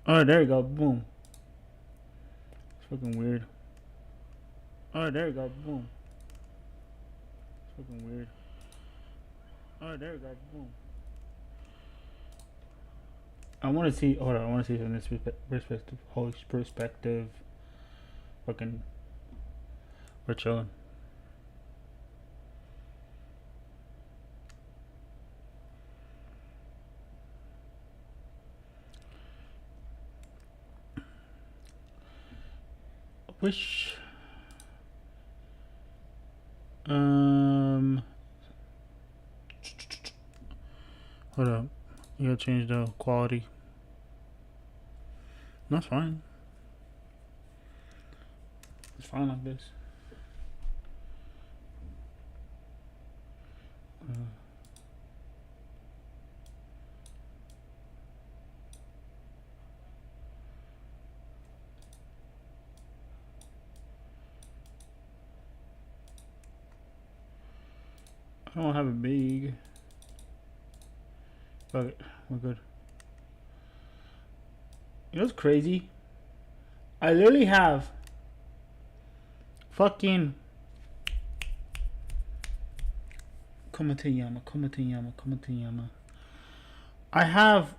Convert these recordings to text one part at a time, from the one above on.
Oh, there you go. Boom. It's fucking weird. Oh, there you go. Boom. It's fucking weird. Oh, there you go. Boom. I want to see. Hold on. I want to see from this perspective. Holy perspective. Fucking. We're chilling. Wish. Hold up. You gotta change the quality. That's fine. It's fine like this. I don't have it big. Fuck it. We're good. You know what's crazy? I literally have fucking Komateyama. I have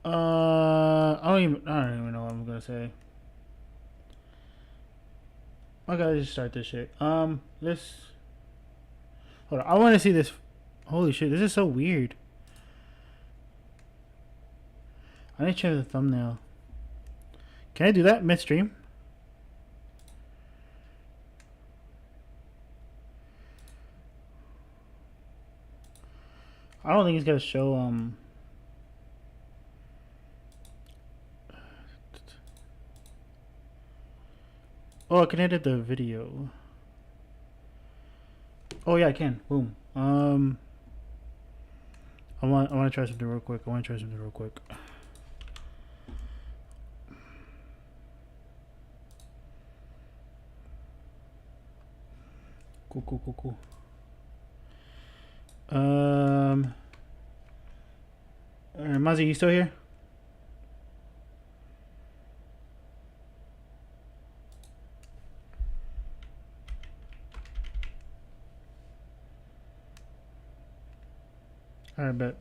I don't even know what I'm gonna say. I gotta just start this shit. This hold on, I wanna see this. Holy shit, this is so weird. I need to change the thumbnail. Can I do that midstream? I don't think it's gonna show oh, I can edit the video. Oh yeah, I can. Boom. I want to try something real quick. Cool. Mazi, you still here? Alright, bet.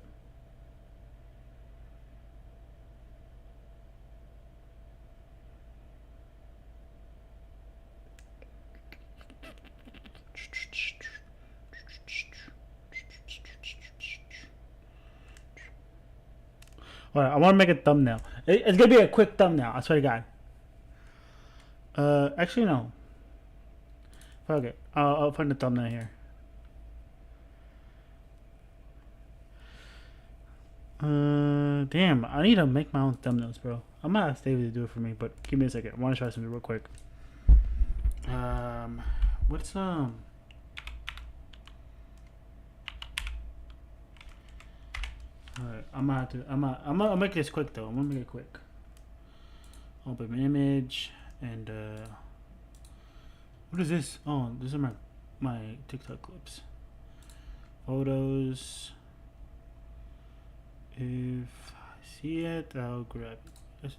Alright, I want to make a thumbnail. It's gonna be a quick thumbnail, I swear to God. Actually no. Fuck it. I'll find the thumbnail here. Damn, I need to make my own thumbnails, bro. I'm gonna ask David to do it for me, but give me a second. I want to try something real quick. What's Alright, I'm gonna make this quick though. I'm gonna make it quick. Open an image and what is this? Oh, these are my TikTok clips. Photos. If I see it, I'll grab it.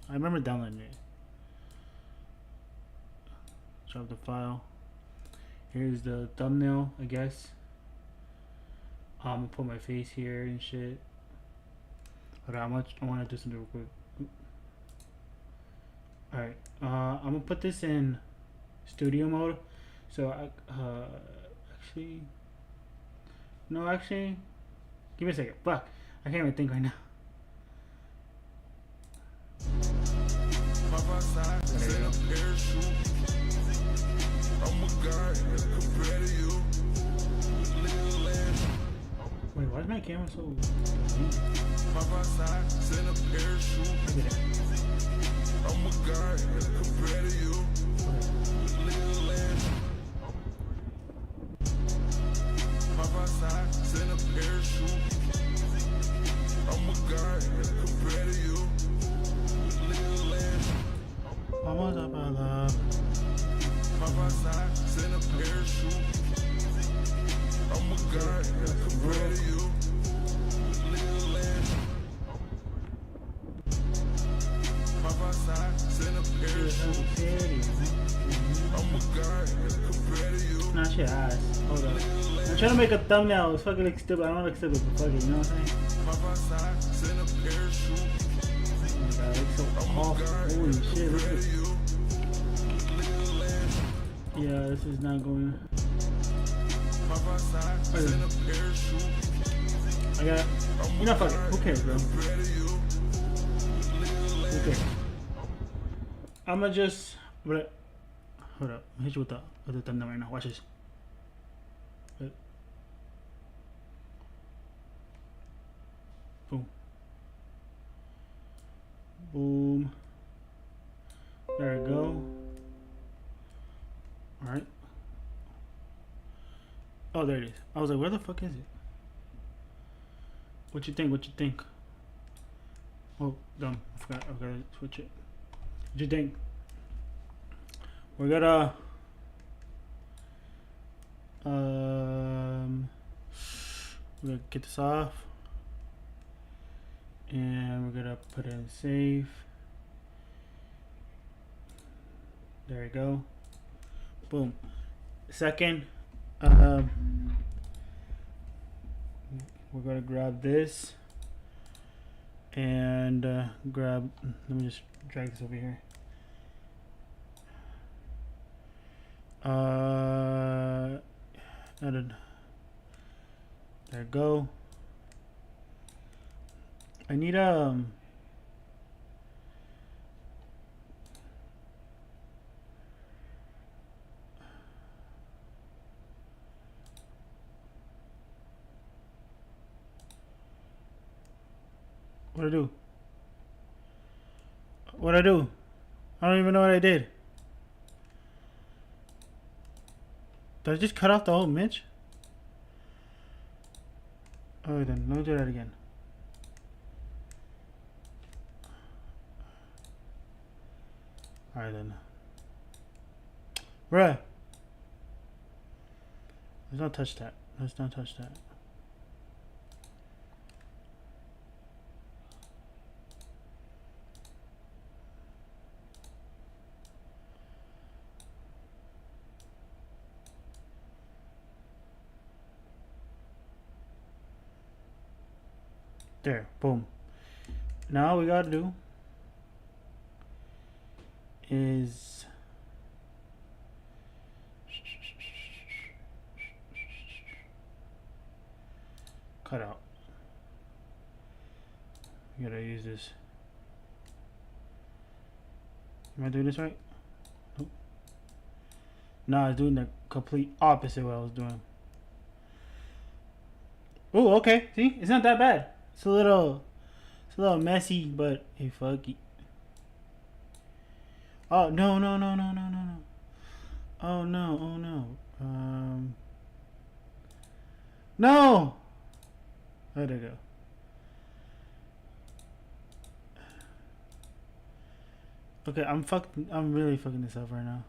I remember downloading it. Drop the file. Here's the thumbnail, I guess. I'm gonna put my face here and shit. But I want to do something real quick. Alright, I'm gonna put this in studio mode. So I actually, give me a second. Fuck, I can't even think right now. Wait, why is my camera so I'm a guy compared to you. Pop outside, send a parachute. I'm a guy compared to you. Little land. Vamos a bailar. Pop outside, send a parachute. I'm a guy compared to you. Little land. Nah, shit ass. Hold up. I'm trying to make a thumbnail. It's fucking like stupid. I don't look stupid, but fuck it, you know what I'm saying? Oh my god, it's so awful. Holy shit, look at this. Yeah, this is not going. I got. You know, fuck it. Who cares, bro? Who cares? I'ma just. Hold up. I'm gonna hit you with the thumbnail right now. Watch this. Boom. Boom. There we go. Alright. Oh, there it is. I was like, where the fuck is it? What you think? What you think? Oh, dumb. I forgot. I gotta switch it. What you think? We're gonna we're gonna get this off. And we're gonna put it in save. There we go. Boom. Second, we're gonna grab this and grab. Let me just drag this over here. Added. There we go. I need What'd I do? What'd I do? I don't even know what I did. Did I just cut off the whole Mitch? Oh, then let me do that again. Alright then. Bruh. Let's not touch that. Let's not touch that. There, boom. Now all we gotta do is cut out. You gotta use this. Am I doing this right? Nope. Nah, I was doing the complete opposite of what I was doing. Oh, okay. See, it's not that bad. It's a little messy, but hey, fuck it. Oh no. Oh no. No. Where'd it go? Okay, I'm really fucking this up right now.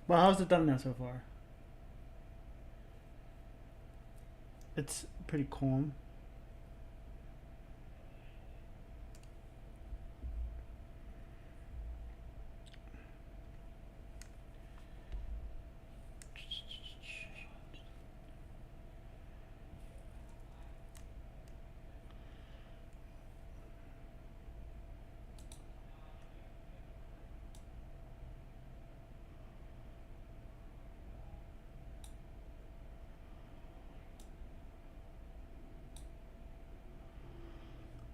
Well, how's the thumbnail so far? It's pretty calm.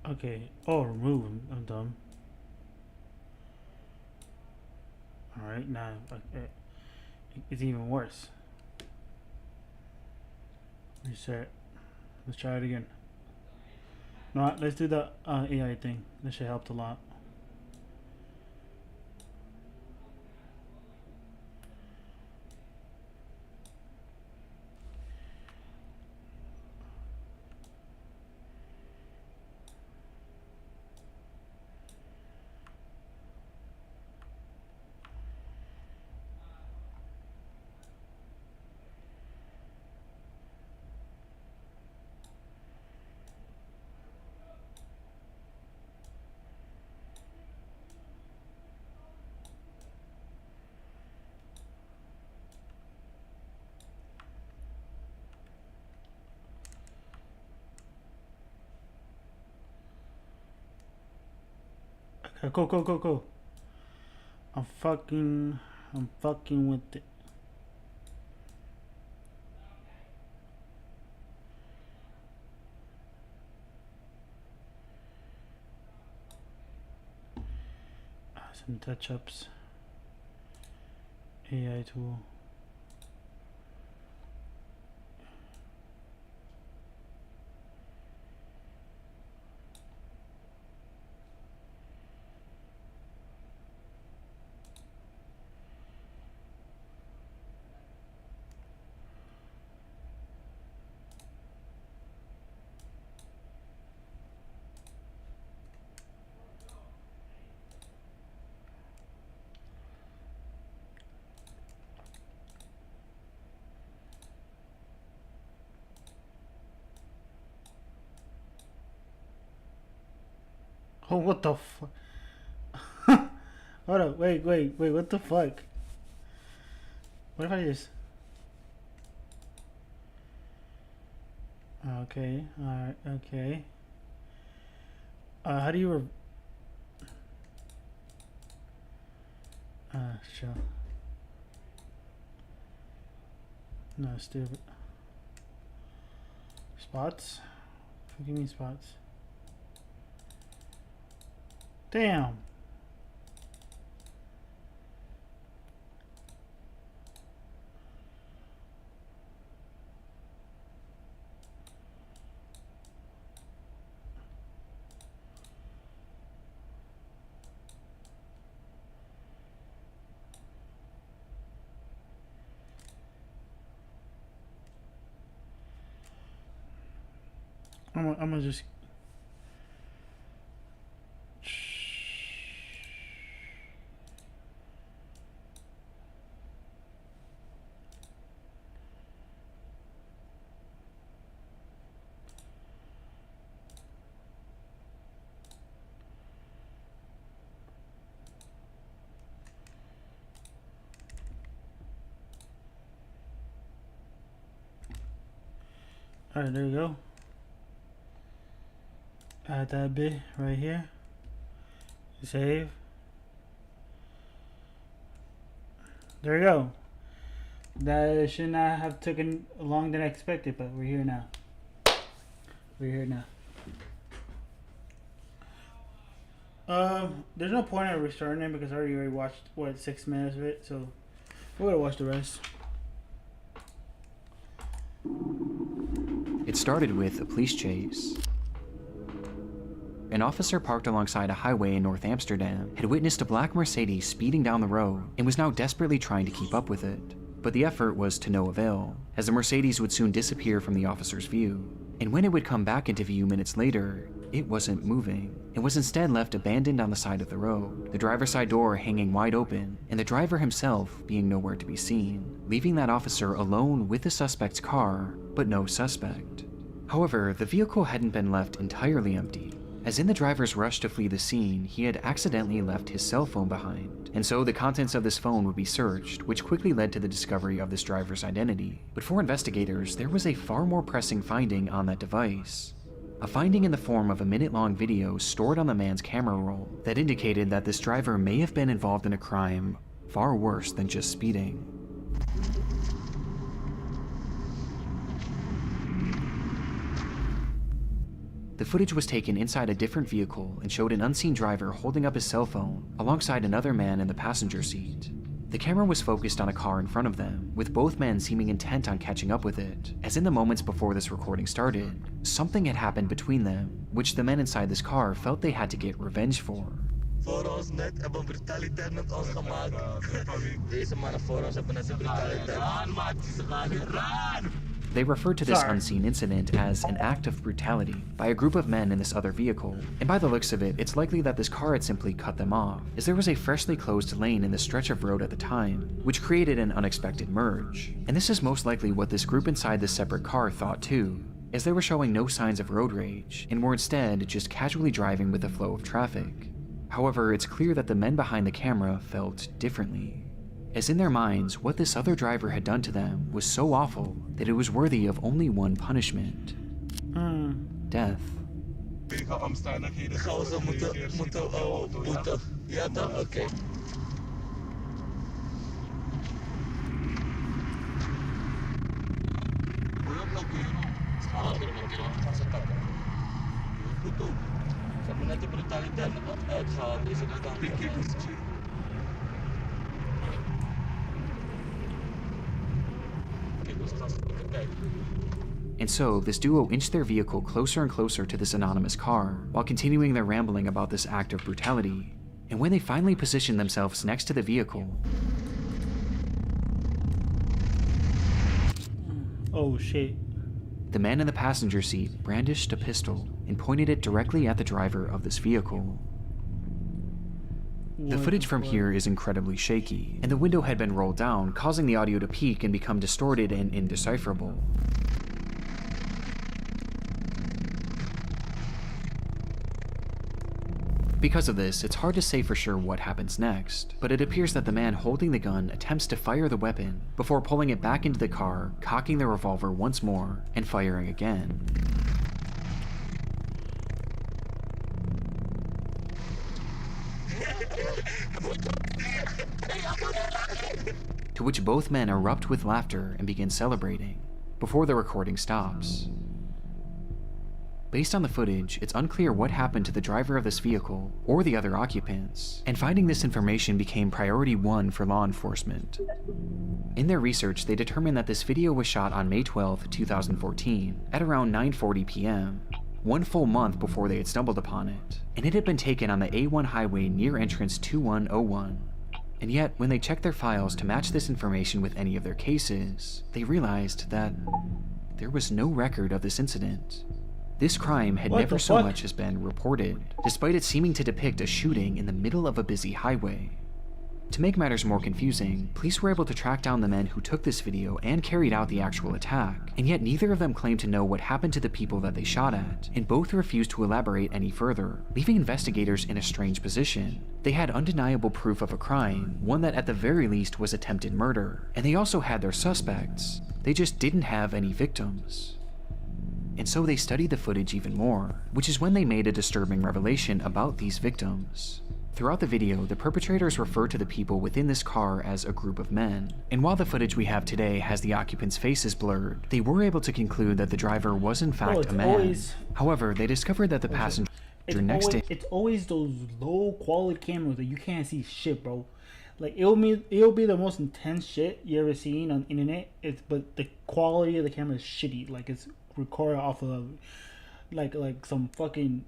Okay. Oh, remove. I'm dumb. Alright, now it's even worse. Reset. Let's try it again. No, let's do the AI thing. That should help a lot. Okay, go. I'm fucking with it. Some touch-ups. AI tool. Oh, what the fuck? Hold up, wait, what the fuck? What if I just... Okay, alright, okay. How do you sure. No, stupid. Spots? What do you mean spots? Damn! I'm gonna just... Alright, there you go. Add that bit right here. Save. There you go. That should not have taken longer than I expected, but we're here now. There's no point in restarting it because I already watched, what, 6 minutes of it, so we're gonna watch the rest. It started with a police chase. An officer parked alongside a highway in North Amsterdam had witnessed a black Mercedes speeding down the road and was now desperately trying to keep up with it. But the effort was to no avail, as the Mercedes would soon disappear from the officer's view. And when it would come back into view minutes later, it wasn't moving. It was instead left abandoned on the side of the road, the driver's side door hanging wide open, and the driver himself being nowhere to be seen, leaving that officer alone with the suspect's car, but no suspect. However, the vehicle hadn't been left entirely empty, as in the driver's rush to flee the scene, he had accidentally left his cell phone behind, and so the contents of this phone would be searched, which quickly led to the discovery of this driver's identity. But for investigators, there was a far more pressing finding on that device. A finding in the form of a minute-long video stored on the man's camera roll that indicated that this driver may have been involved in a crime far worse than just speeding. The footage was taken inside a different vehicle and showed an unseen driver holding up his cell phone alongside another man in the passenger seat. The camera was focused on a car in front of them, with both men seeming intent on catching up with it, as in the moments before this recording started, something had happened between them, which the men inside this car felt they had to get revenge for. Voor ons net hebben brutaliteit met ons gemaakt. Deze mannen voor ons hebben net de brutaliteit. Run, maat, ze gaan niet run! They referred to this unseen incident as an act of brutality by a group of men in this other vehicle, and by the looks of it, it's likely that this car had simply cut them off, as there was a freshly closed lane in the stretch of road at the time, which created an unexpected merge. And this is most likely what this group inside this separate car thought too, as they were showing no signs of road rage, and were instead just casually driving with the flow of traffic. However, it's clear that the men behind the camera felt differently, as in their minds, what this other driver had done to them was so awful that it was worthy of only one punishment. Death. tegenomstandigheden. Gaan we zo moeten. Ja toch? Oké. Goed doen. Ze hebben net de brutaliteit uitgehaald, dus ik kan niet. And so, this duo inched their vehicle closer and closer to this anonymous car, while continuing their rambling about this act of brutality. And when they finally positioned themselves next to the vehicle, Oh shit. the man in the passenger seat brandished a pistol and pointed it directly at the driver of this vehicle. The footage from here is incredibly shaky, and the window had been rolled down, causing the audio to peak and become distorted and indecipherable. Because of this, it's hard to say for sure what happens next, but it appears that the man holding the gun attempts to fire the weapon before pulling it back into the car, cocking the revolver once more, and firing again. To which both men erupt with laughter and begin celebrating, before the recording stops. Based on the footage, it's unclear what happened to the driver of this vehicle or the other occupants, and finding this information became priority 1 for law enforcement. In their research, they determined that this video was shot on May 12, 2014, at around 9:40 p.m., 1 full month before they had stumbled upon it, and it had been taken on the A1 highway near entrance 2101. And yet, when they checked their files to match this information with any of their cases, they realized that there was no record of this incident. This crime had never so much as been reported, despite it seeming to depict a shooting in the middle of a busy highway. To make matters more confusing, police were able to track down the men who took this video and carried out the actual attack, and yet neither of them claimed to know what happened to the people that they shot at, and both refused to elaborate any further, leaving investigators in a strange position. They had undeniable proof of a crime, one that at the very least was attempted murder, and they also had their suspects. They just didn't have any victims. And so they studied the footage even more, which is when they made a disturbing revelation about these victims. Throughout the video, the perpetrators refer to the people within this car as a group of men, and while the footage we have today has the occupants' faces blurred, they were able to conclude that the driver was in fact a man. However, they discovered that the passenger next to it's always those low quality cameras that you can't see shit, bro. Like it'll be the most intense shit you ever seen on the internet. But the quality of the camera is shitty. Like it's recorded off of like some fucking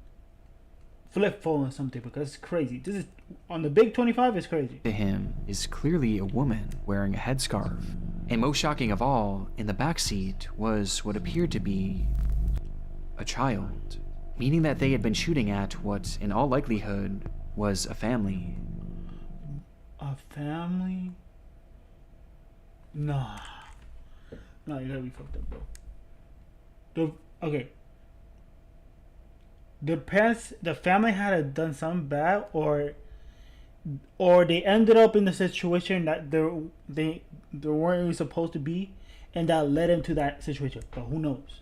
flip phone or something, because it's crazy. This is on the big 25. It's crazy. To him is clearly a woman wearing a headscarf, and most shocking of all, in the back seat was what appeared to be a child, meaning that they had been shooting at what, in all likelihood, was a family. A family? Nah, you gotta be fucked up, bro. The family had done something bad, or they ended up in the situation that they weren't even supposed to be, and that led them to that situation. But who knows?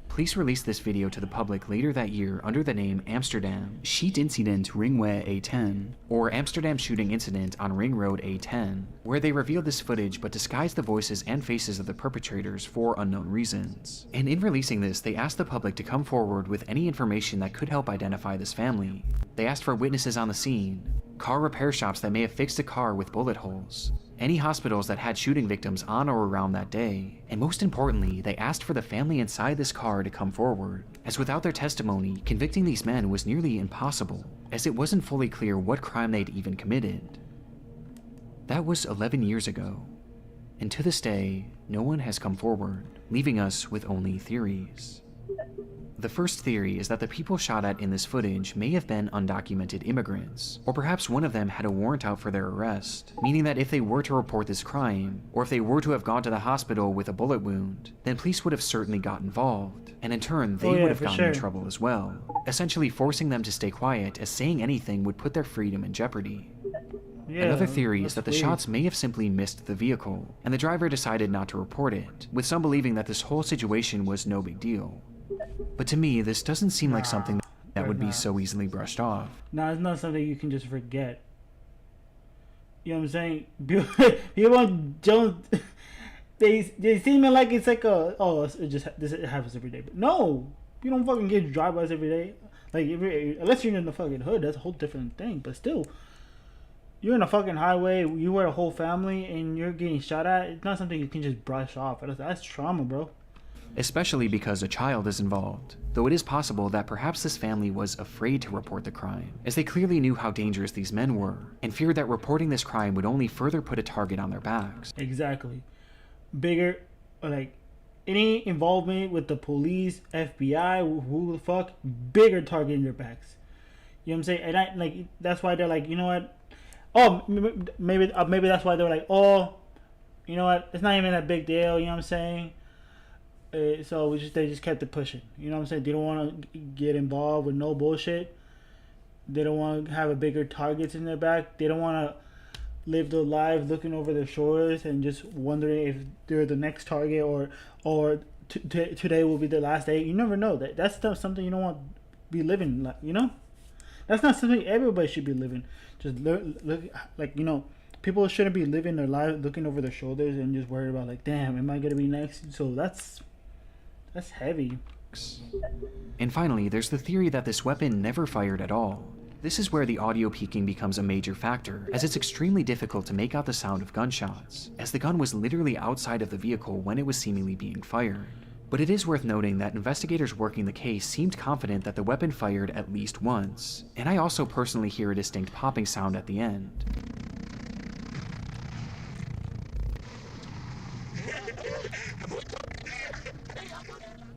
Police released this video to the public later that year under the name Amsterdam Schiet Incident Ringweg A10, or Amsterdam Shooting Incident on Ring Road A10, where they revealed this footage but disguised the voices and faces of the perpetrators for unknown reasons. And in releasing this, they asked the public to come forward with any information that could help identify this family. They asked for witnesses on the scene, car repair shops that may have fixed a car with bullet holes, any hospitals that had shooting victims on or around that day, and most importantly, they asked for the family inside this car to come forward, as without their testimony, convicting these men was nearly impossible, as it wasn't fully clear what crime they'd even committed. That was 11 years ago, and to this day, no one has come forward, leaving us with only theories. The first theory is that the people shot at in this footage may have been undocumented immigrants, or perhaps one of them had a warrant out for their arrest, meaning that if they were to report this crime, or if they were to have gone to the hospital with a bullet wound, then police would have certainly got involved, and in turn they would have gotten in trouble as well, essentially forcing them to stay quiet, as saying anything would put their freedom in jeopardy. Another theory is that the shots may have simply missed the vehicle, and the driver decided not to report it, with some believing that this whole situation was no big deal. But to me, this doesn't seem like something that would be not. so easily brushed off. Nah, it's not something you can just forget. You know what I'm saying? People don't. They seem like it's like it happens every day. But no, you don't fucking get drive-bys every day. Like unless you're in the fucking hood, that's a whole different thing. But still, you're in a fucking highway. You were a whole family, and you're getting shot at. It's not something you can just brush off. That's trauma, bro. Especially because a child is involved, though it is possible that perhaps this family was afraid to report the crime, as they clearly knew how dangerous these men were, and feared that reporting this crime would only further put a target on their backs. Exactly. Bigger, like, any involvement with the police, FBI, who the fuck, bigger target in their backs. You know what I'm saying? And that's why they're like, you know what? Oh, maybe that's why they're like, oh, you know what? It's not even a big deal. You know what I'm saying? So they just kept it pushing. You know what I'm saying? They don't want to get involved with no bullshit. They don't want to have a bigger targets in their back. They don't want to live their life looking over their shoulders and just wondering if they're the next target or today will be the last day. You never know. That's not something you don't want to be living. You know, that's not something everybody should be living. Just look like, you know. People shouldn't be living their life looking over their shoulders and just worried about like, damn, am I gonna be next? So that's heavy. And finally, there's the theory that this weapon never fired at all. This is where the audio peaking becomes a major factor, as it's extremely difficult to make out the sound of gunshots, as the gun was literally outside of the vehicle when it was seemingly being fired. But it is worth noting that investigators working the case seemed confident that the weapon fired at least once, and I also personally hear a distinct popping sound at the end.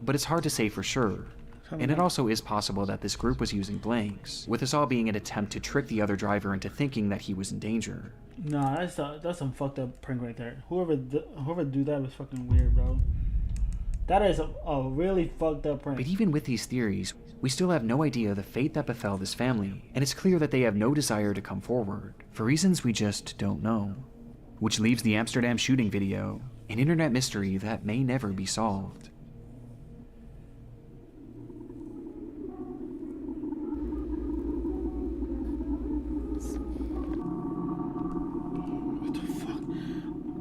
But it's hard to say for sure. And it also is possible that this group was using blanks, with this all being an attempt to trick the other driver into thinking that he was in danger. Nah, that's some fucked up prank right there. Whoever do that was fucking weird, bro. That is a really fucked up prank. But even with these theories, we still have no idea the fate that befell this family, and it's clear that they have no desire to come forward, for reasons we just don't know. Which leaves the Amsterdam shooting video, an internet mystery that may never be solved.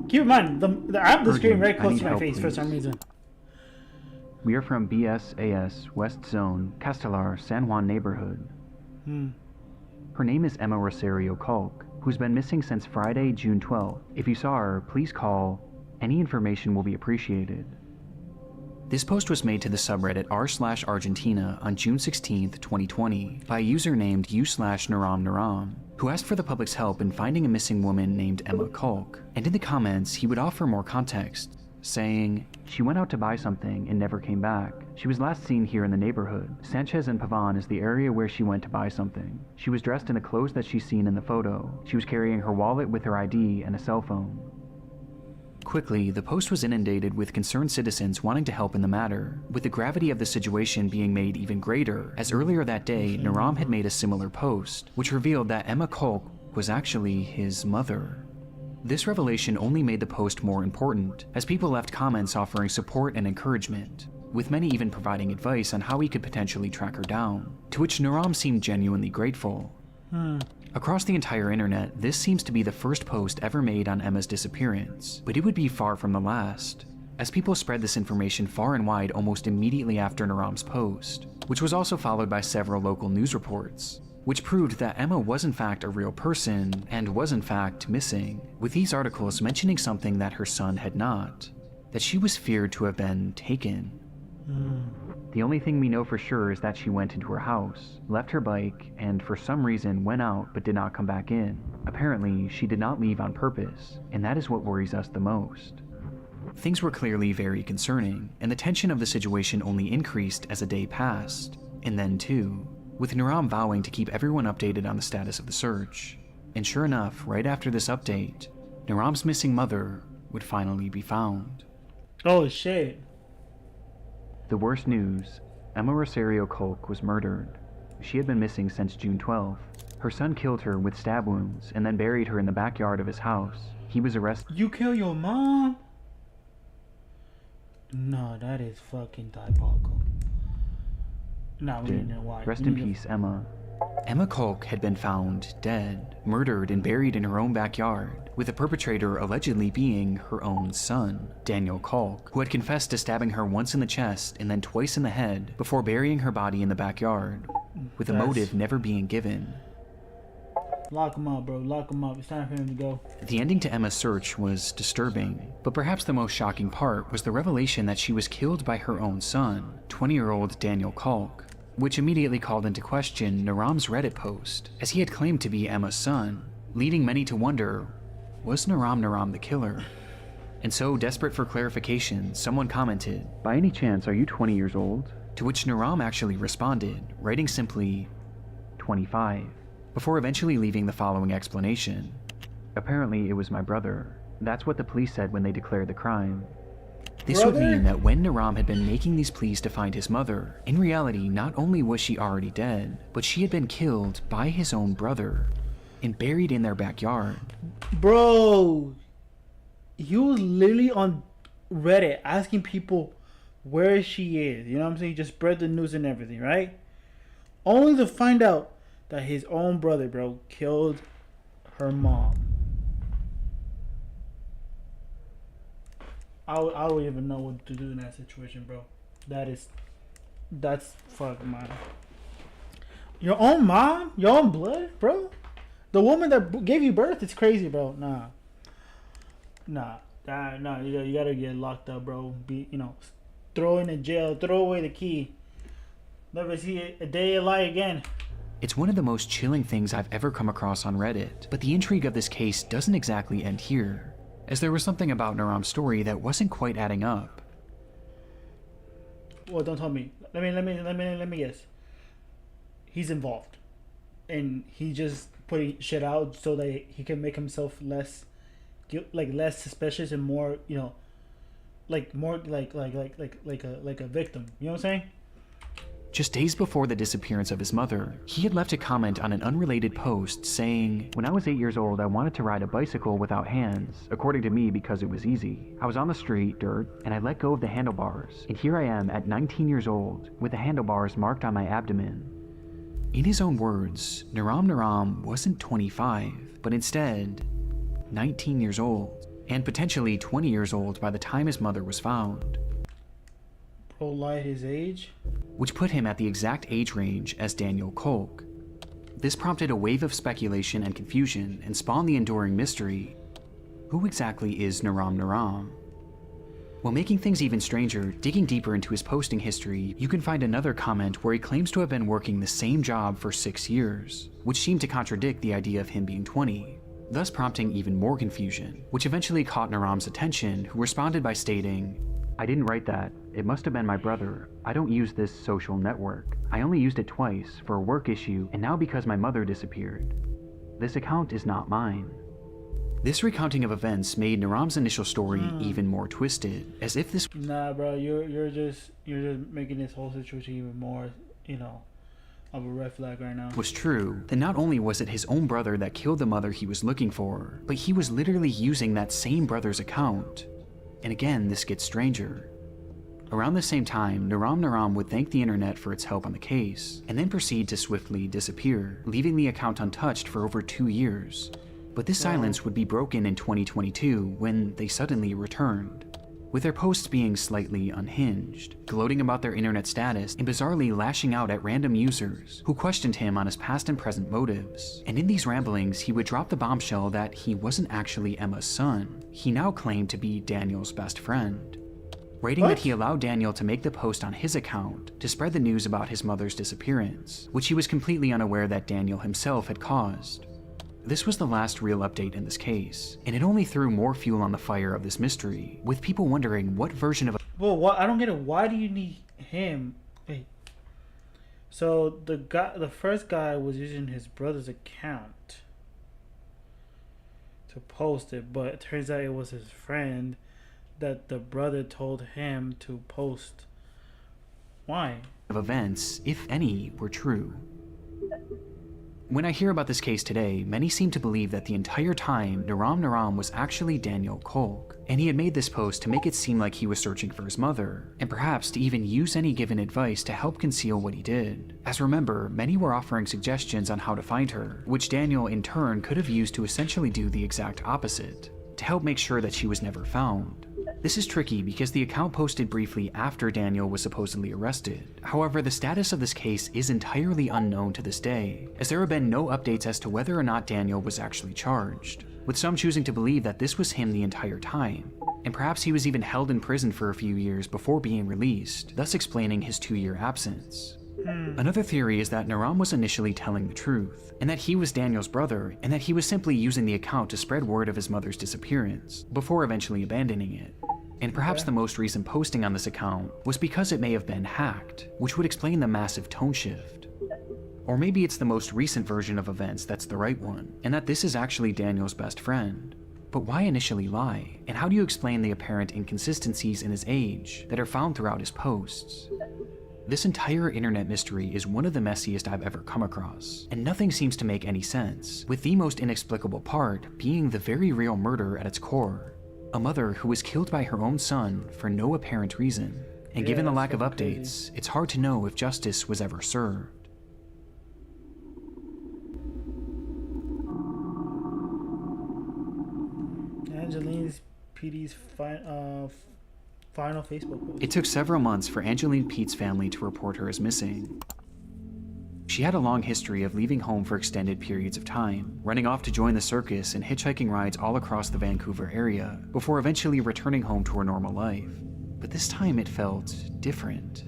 Keep in mind, I have the screen right close to my face please. for some reason. We are from BSAS West Zone, Castelar, San Juan neighborhood. Her name is Emma Rosario Culk, who's been missing since Friday, June 12th. If you saw her, please call. Any information will be appreciated. This post was made to the subreddit r/Argentina on June 16th, 2020 by a user named u/Naram, who asked for the public's help in finding a missing woman named Emma Culk, and in the comments he would offer more context, saying, "She went out to buy something and never came back. She was last seen here in the neighborhood. Sanchez and Pavan is the area where she went to buy something. She was dressed in the clothes that she's seen in the photo. She was carrying her wallet with her ID and a cell phone." Quickly, the post was inundated with concerned citizens wanting to help in the matter, with the gravity of the situation being made even greater, as earlier that day, Naram had made a similar post, which revealed that Emma Culk was actually his mother. This revelation only made the post more important, as people left comments offering support and encouragement, with many even providing advice on how he could potentially track her down, to which Naram seemed genuinely grateful. Across the entire internet, this seems to be the first post ever made on Emma's disappearance, but it would be far from the last, as people spread this information far and wide almost immediately after Naram's post, which was also followed by several local news reports, which proved that Emma was in fact a real person and was in fact missing, with these articles mentioning something that her son had not, that she was feared to have been taken. The only thing we know for sure is that she went into her house, left her bike, and for some reason went out but did not come back in. Apparently, she did not leave on purpose, and that is what worries us the most. Things were clearly very concerning, and the tension of the situation only increased as a day passed, and then too, with Naram vowing to keep everyone updated on the status of the search. And sure enough, right after this update, Naram's missing mother would finally be found. Oh shit. The worst news, Emma Rosario Culk was murdered. She had been missing since June 12th. Her son killed her with stab wounds and then buried her in the backyard of his house. He was arrested. You kill your mom? No, that is fucking diabolical. Nah, we need to know why. Rest We in need to- peace, Emma. Emma Kolk had been found dead, murdered and buried in her own backyard, with the perpetrator allegedly being her own son, Daniel Kolk, who had confessed to stabbing her once in the chest and then twice in the head before burying her body in the backyard, with a motive never being given. Lock him up, bro. Lock him up. It's time for him to go. The ending to Emma's search was disturbing, but perhaps the most shocking part was the revelation that she was killed by her own son, 20-year-old Daniel Kolk, which immediately called into question Naram's Reddit post, as he had claimed to be Emma's son, leading many to wonder, was Naram the killer? And so, desperate for clarification, someone commented, "By any chance, are you 20 years old?" To which Naram actually responded, writing simply, 25, before eventually leaving the following explanation. "Apparently, it was my brother. That's what the police said when they declared the crime." This would mean that when Naram had been making these pleas to find his mother, in reality, not only was she already dead, but she had been killed by his own brother and buried in their backyard. Bro, he was literally on Reddit asking people where she is. You know what I'm saying? He just spread the news and everything, right? Only to find out that his own brother, bro, killed her mom. I don't even know what to do in that situation, bro. That's fuck, man. Your own mom? Your own blood, bro? The woman that gave you birth? It's crazy, bro. Nah. You gotta get locked up, bro. Throw in jail. Throw away the key. Never see a day of light again. It's one of the most chilling things I've ever come across on Reddit, but the intrigue of this case doesn't exactly end here, as there was something about Naram's story that wasn't quite adding up. Well, don't tell me. Let me guess. He's involved, and he just putting shit out so that he can make himself less suspicious and more, more like a victim. You know what I'm saying? Just days before the disappearance of his mother, he had left a comment on an unrelated post saying, "When I was 8 years old, I wanted to ride a bicycle without hands, according to me because it was easy. I was on the street, dirt, and I let go of the handlebars, and here I am at 19 years old, with the handlebars marked on my abdomen." In his own words, Naram wasn't 25, but instead 19 years old, and potentially 20 years old by the time his mother was found. Bro lied his age? Which put him at the exact age range as Daniel Kolk. This prompted a wave of speculation and confusion and spawned the enduring mystery: who exactly is Naram? While making things even stranger, digging deeper into his posting history, you can find another comment where he claims to have been working the same job for 6 years, which seemed to contradict the idea of him being 20, thus prompting even more confusion, which eventually caught Naram's attention, who responded by stating, "I didn't write that. It must have been my brother. I don't use this social network. I only used it twice for a work issue and now because my mother disappeared. This account is not mine." This recounting of events made Naram's initial story even more twisted, as if this— Nah, bro, you're just making this whole situation even more, of a red flag right now. was true, then not only was it his own brother that killed the mother he was looking for, but he was literally using that same brother's account. And again, this gets stranger. Around the same time, Naram would thank the internet for its help on the case, and then proceed to swiftly disappear, leaving the account untouched for over 2 years. But this silence would be broken in 2022 when they suddenly returned, with their posts being slightly unhinged, gloating about their internet status and bizarrely lashing out at random users who questioned him on his past and present motives. And in these ramblings, he would drop the bombshell that he wasn't actually Emma's son. He now claimed to be Daniel's best friend, writing that he allowed Daniel to make the post on his account to spread the news about his mother's disappearance, which he was completely unaware that Daniel himself had caused. This was the last real update in this case, and it only threw more fuel on the fire of this mystery, with people wondering what version of— Well, what? I don't get it. Why do you need him? Wait. So the first guy was using his brother's account to post it, but it turns out it was his friend that the brother told him to post. Why? of events, if any, were true. When I hear about this case today, many seem to believe that the entire time, Naram was actually Daniel Kolk, and he had made this post to make it seem like he was searching for his mother, and perhaps to even use any given advice to help conceal what he did. As remember, many were offering suggestions on how to find her, which Daniel in turn could have used to essentially do the exact opposite, to help make sure that she was never found. This is tricky because the account posted briefly after Daniel was supposedly arrested. However, the status of this case is entirely unknown to this day, as there have been no updates as to whether or not Daniel was actually charged, with some choosing to believe that this was him the entire time, and perhaps he was even held in prison for a few years before being released, thus explaining his 2-year absence. Another theory is that Naram was initially telling the truth, and that he was Daniel's brother, and that he was simply using the account to spread word of his mother's disappearance, before eventually abandoning it. And perhaps the most recent posting on this account was because it may have been hacked, which would explain the massive tone shift. Or maybe it's the most recent version of events that's the right one, and that this is actually Daniel's best friend. But why initially lie? And how do you explain the apparent inconsistencies in his age that are found throughout his posts? This entire internet mystery is one of the messiest I've ever come across, and nothing seems to make any sense, with the most inexplicable part being the very real murder at its core. A mother who was killed by her own son for no apparent reason, and given the lack of updates, it's hard to know if justice was ever served. Angeline's PD's final Facebook post. It took several months for Angeline Pete's family to report her as missing. She had a long history of leaving home for extended periods of time, running off to join the circus and hitchhiking rides all across the Vancouver area, before eventually returning home to her normal life. But this time it felt different.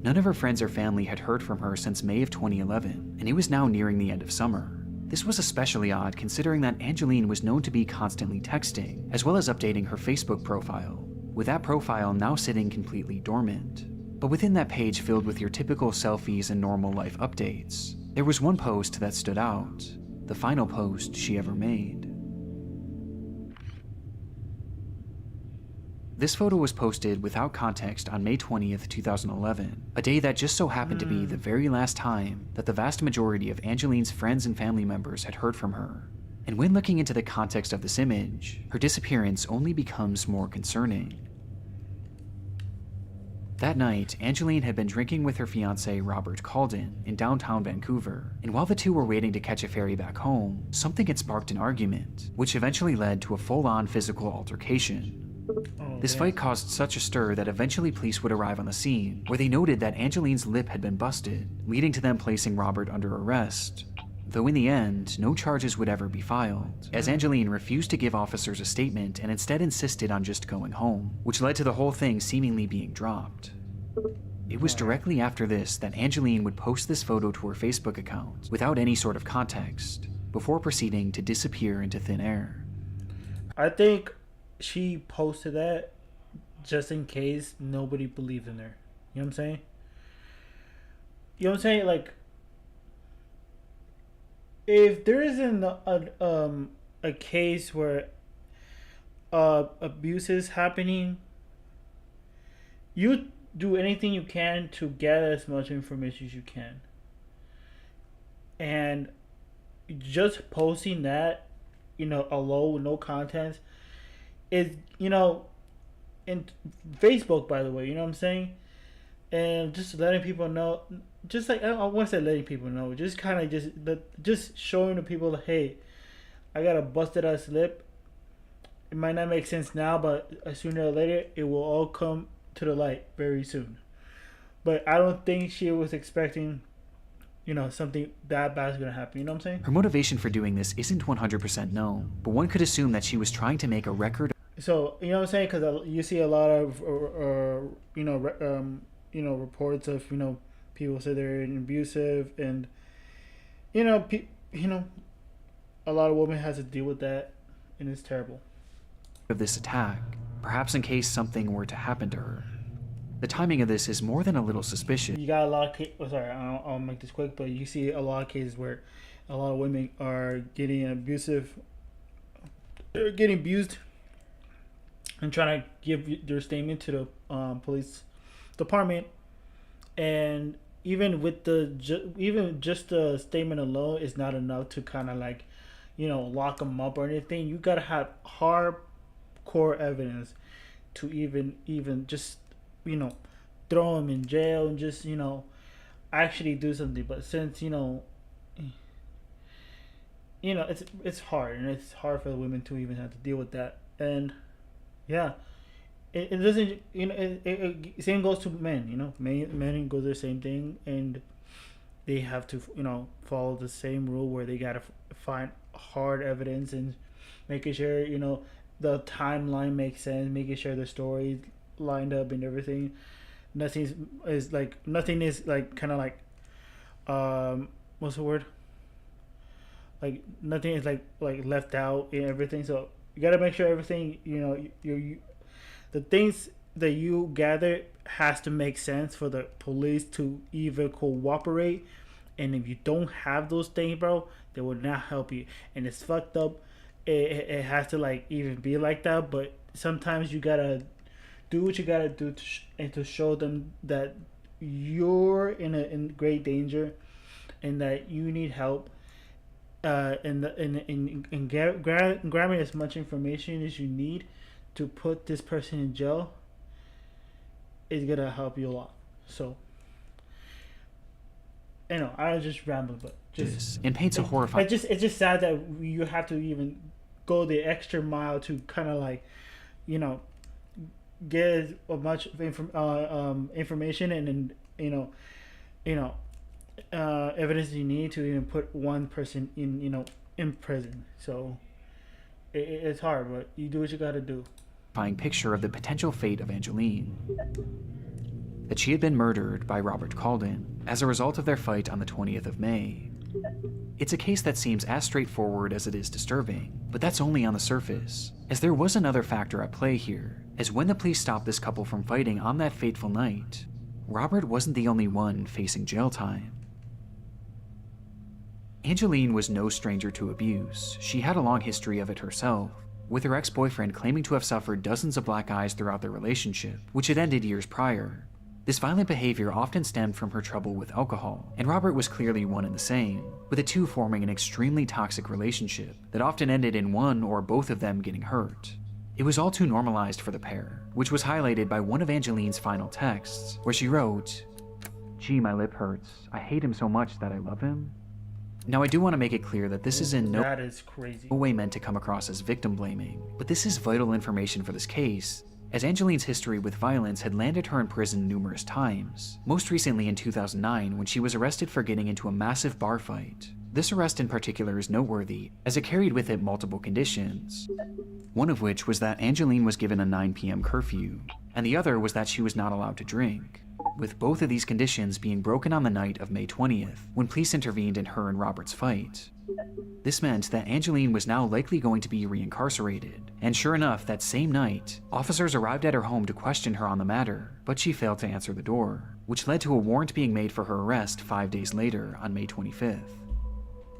None of her friends or family had heard from her since May of 2011, and it was now nearing the end of summer. This was especially odd considering that Angeline was known to be constantly texting, as well as updating her Facebook profile, with that profile now sitting completely dormant. But within that page filled with your typical selfies and normal life updates, there was one post that stood out, the final post she ever made. This photo was posted without context on May 20th, 2011, a day that just so happened to be the very last time that the vast majority of Angeline's friends and family members had heard from her. And when looking into the context of this image, her disappearance only becomes more concerning. That night, Angeline had been drinking with her fiancé Robert Calden in downtown Vancouver, and while the two were waiting to catch a ferry back home, something had sparked an argument, which eventually led to a full-on physical altercation. This fight caused such a stir that eventually police would arrive on the scene, where they noted that Angeline's lip had been busted, leading to them placing Robert under arrest. Though in the end, no charges would ever be filed, as Angeline refused to give officers a statement and instead insisted on just going home, which led to the whole thing seemingly being dropped. It was directly after this that Angeline would post this photo to her Facebook account without any sort of context, before proceeding to disappear into thin air. I think she posted that just in case nobody believed in her. You know what I'm saying? You know what I'm saying? Like, if there isn't a case where abuse is happening, you do anything you can to get as much information as you can. And just posting that, alone, no content, is, in Facebook, by the way, you know what I'm saying? And just letting people know, just like, I want to say letting people know, just kind of just showing the people, hey, I got a busted ass lip. It might not make sense now, but sooner or later, it will all come to the light very soon. But I don't think she was expecting, something that bad is going to happen. You know what I'm saying? Her motivation for doing this isn't 100% known, but one could assume that she was trying to make a record. So, you know what I'm saying? Because you see a lot of, reports of, people say they're abusive, and, a lot of women has to deal with that, and it's terrible. Of this attack, perhaps in case something were to happen to her. The timing of this is more than a little suspicious. You got a lot of cases, I'll make this quick, but you see a lot of cases where a lot of women are getting abused and trying to give their statement to the police department, and even with the even just the statement alone is not enough to kind of like, lock them up or anything. You gotta have hardcore evidence to even just, you know throw them in jail and just, actually do something. But since, it's hard, and it's hard for the women to even have to deal with that. And yeah, it doesn't, same goes to men. Men go the same thing, and they have to, follow the same rule where they gotta find hard evidence and making sure, the timeline makes sense, making sure the story lined up and everything. Nothing is like kind of like, what's the word, like nothing is like left out in everything. So you got to make sure everything, you the things that you gather has to make sense for the police to even cooperate. And if you don't have those things, bro, they will not help you. And it's fucked up. It has to like even be like that. But sometimes you gotta do what you gotta do to show them that you're in great danger and that you need help. And grabbing as much information as you need to put this person in jail is gonna help you a lot. So, I was just rambling, but just and paints a horrifying. It's just sad that you have to even go the extra mile to kind of like, get as much information and evidence you need to even put one person in prison. So it's hard, but you do what you got to do. Picture of the potential fate of Angeline. That she had been murdered by Robert Calden as a result of their fight on the 20th of May. It's a case that seems as straightforward as it is disturbing, but that's only on the surface, as there was another factor at play here, as when the police stopped this couple from fighting on that fateful night, Robert wasn't the only one facing jail time. Angeline was no stranger to abuse. She had a long history of it herself, with her ex-boyfriend claiming to have suffered dozens of black eyes throughout their relationship, which had ended years prior. This violent behavior often stemmed from her trouble with alcohol, and Robert was clearly one and the same, with the two forming an extremely toxic relationship that often ended in one or both of them getting hurt. It was all too normalized for the pair, which was highlighted by one of Angeline's final texts, where she wrote, "Gee, my lip hurts. I hate him so much that I love him." Now, I do want to make it clear that this is in no way meant to come across as victim blaming, but this is vital information for this case, as Angeline's history with violence had landed her in prison numerous times, most recently in 2009 when she was arrested for getting into a massive bar fight. This arrest in particular is noteworthy, as it carried with it multiple conditions, one of which was that Angeline was given a 9 p.m. curfew, and the other was that she was not allowed to drink, with both of these conditions being broken on the night of May 20th, when police intervened in her and Robert's fight. This meant that Angeline was now likely going to be reincarcerated, and sure enough, that same night, officers arrived at her home to question her on the matter, but she failed to answer the door, which led to a warrant being made for her arrest 5 days later on May 25th.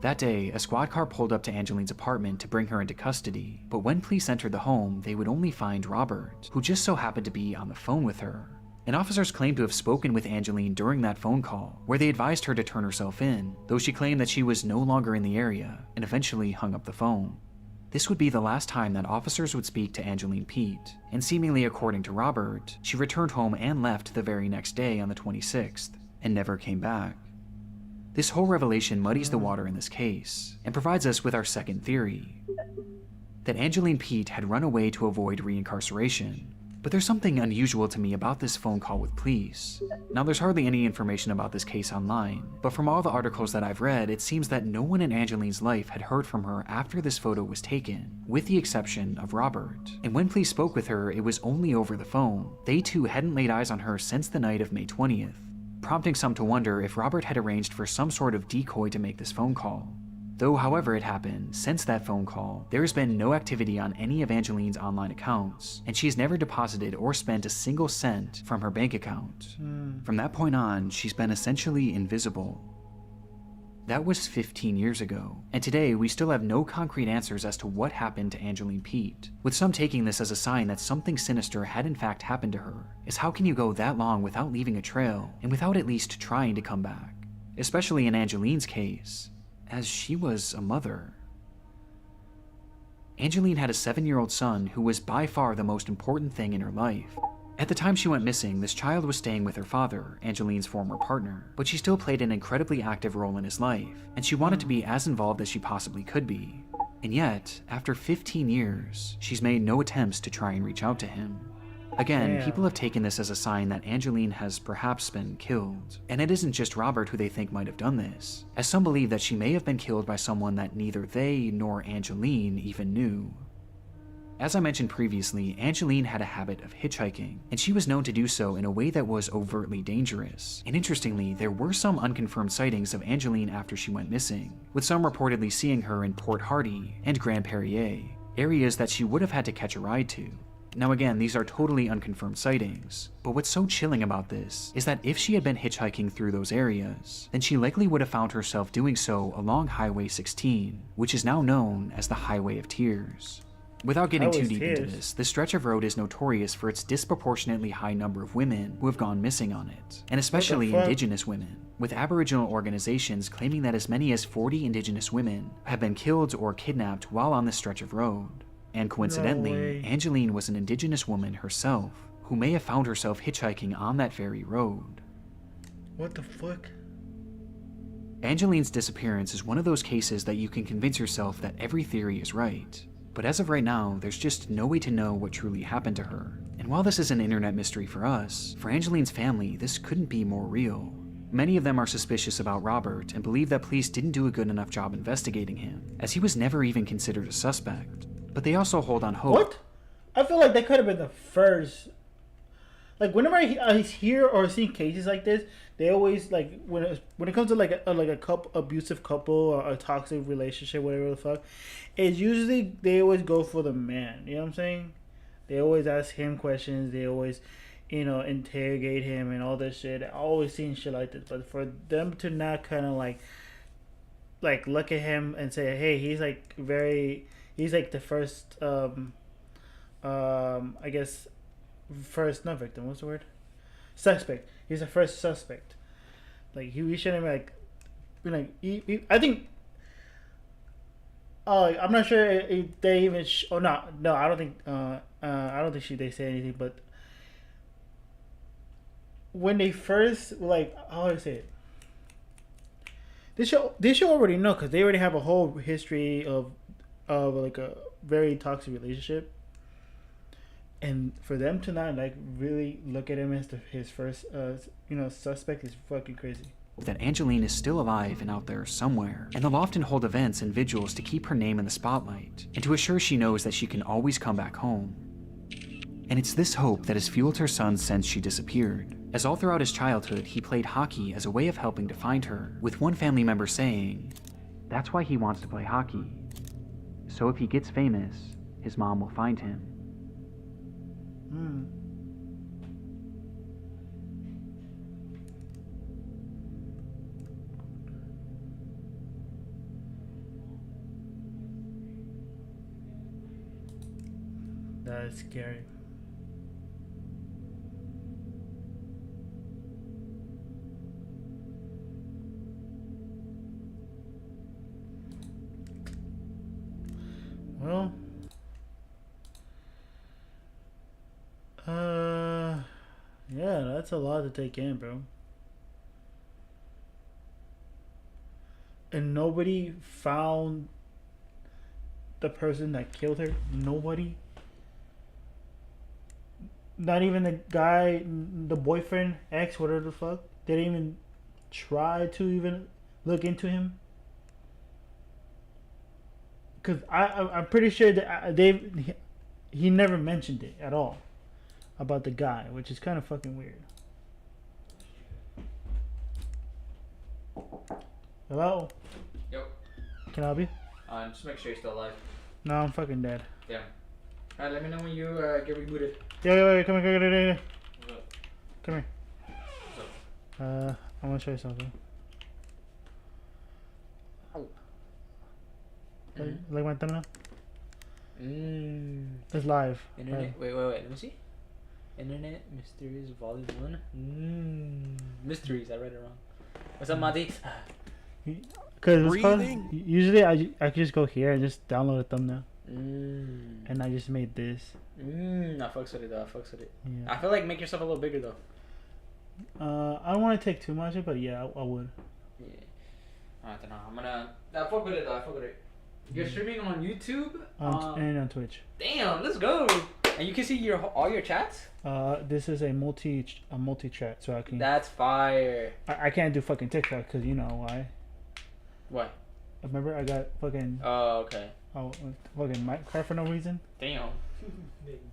That day, a squad car pulled up to Angeline's apartment to bring her into custody, but when police entered the home, they would only find Robert, who just so happened to be on the phone with her. And officers claimed to have spoken with Angeline during that phone call, where they advised her to turn herself in, though she claimed that she was no longer in the area, and eventually hung up the phone. This would be the last time that officers would speak to Angeline Pete, and seemingly according to Robert, she returned home and left the very next day on the 26th, and never came back. This whole revelation muddies the water in this case, and provides us with our second theory, that Angeline Pete had run away to avoid reincarceration. But there's something unusual to me about this phone call with police. Now, there's hardly any information about this case online, but from all the articles that I've read, it seems that no one in Angeline's life had heard from her after this photo was taken, with the exception of Robert. And when police spoke with her, it was only over the phone. They too hadn't laid eyes on her since the night of May 20th, prompting some to wonder if Robert had arranged for some sort of decoy to make this phone call. Though, however it happened, since that phone call, there has been no activity on any of Angeline's online accounts, and she has never deposited or spent a single cent from her bank account. From that point on, she's been essentially invisible. That was 15 years ago, and today we still have no concrete answers as to what happened to Angeline Pete, with some taking this as a sign that something sinister had in fact happened to her, as how can you go that long without leaving a trail, and without at least trying to come back? Especially in Angeline's case, as she was a mother. Angeline had a 7-year-old son who was by far the most important thing in her life. At the time she went missing, this child was staying with her father, Angeline's former partner, but she still played an incredibly active role in his life, and she wanted to be as involved as she possibly could be. And yet, after 15 years, she's made no attempts to try and reach out to him. Again, Damn. people have taken this as a sign that Angeline has perhaps been killed, and it isn't just Robert who they think might have done this, as some believe that she may have been killed by someone that neither they nor Angeline even knew. As I mentioned previously, Angeline had a habit of hitchhiking, and she was known to do so in a way that was overtly dangerous. And interestingly, there were some unconfirmed sightings of Angeline after she went missing, with some reportedly seeing her in Port Hardy and Grand Perrier, areas that she would have had to catch a ride to. Now again, these are totally unconfirmed sightings, but what's so chilling about this is that if she had been hitchhiking through those areas, then she likely would have found herself doing so along Highway 16, which is now known as the Highway of Tears. Without getting too deep into this stretch of road is notorious for its disproportionately high number of women who have gone missing on it, and especially indigenous women, with Aboriginal organizations claiming that as many as 40 indigenous women have been killed or kidnapped while on this stretch of road. And coincidentally, Angeline was an indigenous woman herself, who may have found herself hitchhiking on that very road. What the fuck? Angeline's disappearance is one of those cases that you can convince yourself that every theory is right. But as of right now, there's just no way to know what truly happened to her. And while this is an internet mystery for us, for Angeline's family, this couldn't be more real. Many of them are suspicious about Robert and believe that police didn't do a good enough job investigating him, as he was never even considered a suspect. But they also hold on hope. What? I feel like that could have been the first. Like whenever I hear or see cases like this, they always like when it comes to like a couple abusive couple or a toxic relationship, whatever the fuck, it's usually they always go for the man. You know what I'm saying? They always ask him questions. They always, interrogate him and all this shit. I always seen shit like this. But for them to not kind of like look at him and say, hey, he's like the first I guess. First, not victim. What's the word? Suspect. He's the first suspect. Like we shouldn't I think. I'm not sure if they even. No. I don't think. I don't think they say anything. But when they first how do I say it? They should already know because they already have a whole history of like a very toxic relationship. And for them to not really look at him as his first suspect is fucking crazy. That Angeline is still alive and out there somewhere, and they'll often hold events and vigils to keep her name in the spotlight and to assure she knows that she can always come back home. And it's this hope that has fueled her son since she disappeared, as all throughout his childhood he played hockey as a way of helping to find her, with one family member saying, "That's why he wants to play hockey. So if he gets famous, his mom will find him." That is scary. Well, yeah, that's a lot to take in, bro. And nobody found the person that killed her. Nobody. Not even the guy, the boyfriend, ex, whatever the fuck. They didn't even try to even look into him. Cause I'm pretty sure that he never mentioned it at all about the guy, which is kind of fucking weird. Hello? Yo. Can I help you? Just make sure you're still alive. No, I'm fucking dead. Yeah. Alright, let me know when you get rebooted. Yo, come here. What's up? Come here. What's up? I want to show you something. Like my thumbnail? Mmm. It's live. Internet. Wait. Let me see. Internet Mysteries Volume 1. Mysteries. I read it wrong. What's up, Monty? Because it's called. Breathing. Usually I could just go here and just download a thumbnail. And And I just made this. I fucks with it though. I fucks with it. Yeah. I feel like make yourself a little bigger though. I don't want to take too much, but yeah, I would. Yeah. I don't know. I'm gonna. I fuck with it though. I fuck with it. You're streaming on YouTube. And on Twitch. Damn. Let's go. And you can see all your chats. This is a multi chat, so I can. That's fire. I can't do fucking TikTok because you know why. Why? Remember I got fucking Okay. fucking Minecraft for no reason. Damn.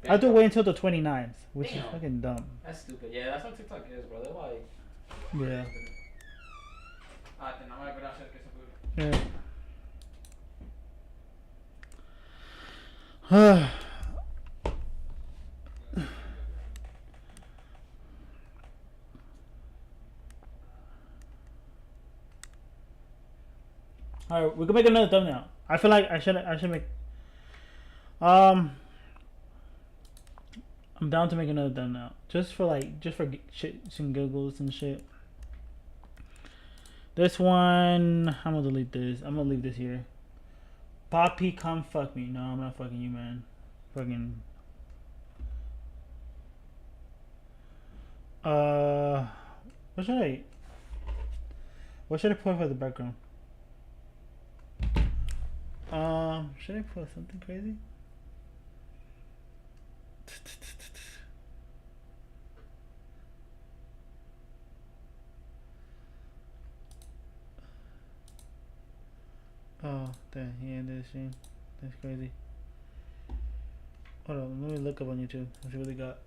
I have to wait until the 29th, which is Damn. fucking dumb. That's stupid. Yeah, that's what TikTok is, bro. They're like. Yeah. Then I'm gonna go downstairs and get some food. Yeah. All right, we can make another thumbnail. I feel like I should make. I'm down to make another thumbnail just for shits and giggles and shit. This one, I'm gonna delete this. I'm gonna leave this here. Poppy, come fuck me. No, I'm not fucking you, man. Fucking. What should I put for the background? Should I put something crazy? Oh, damn, he ended the stream. That's crazy. Hold on, let me look up on YouTube and see what they got.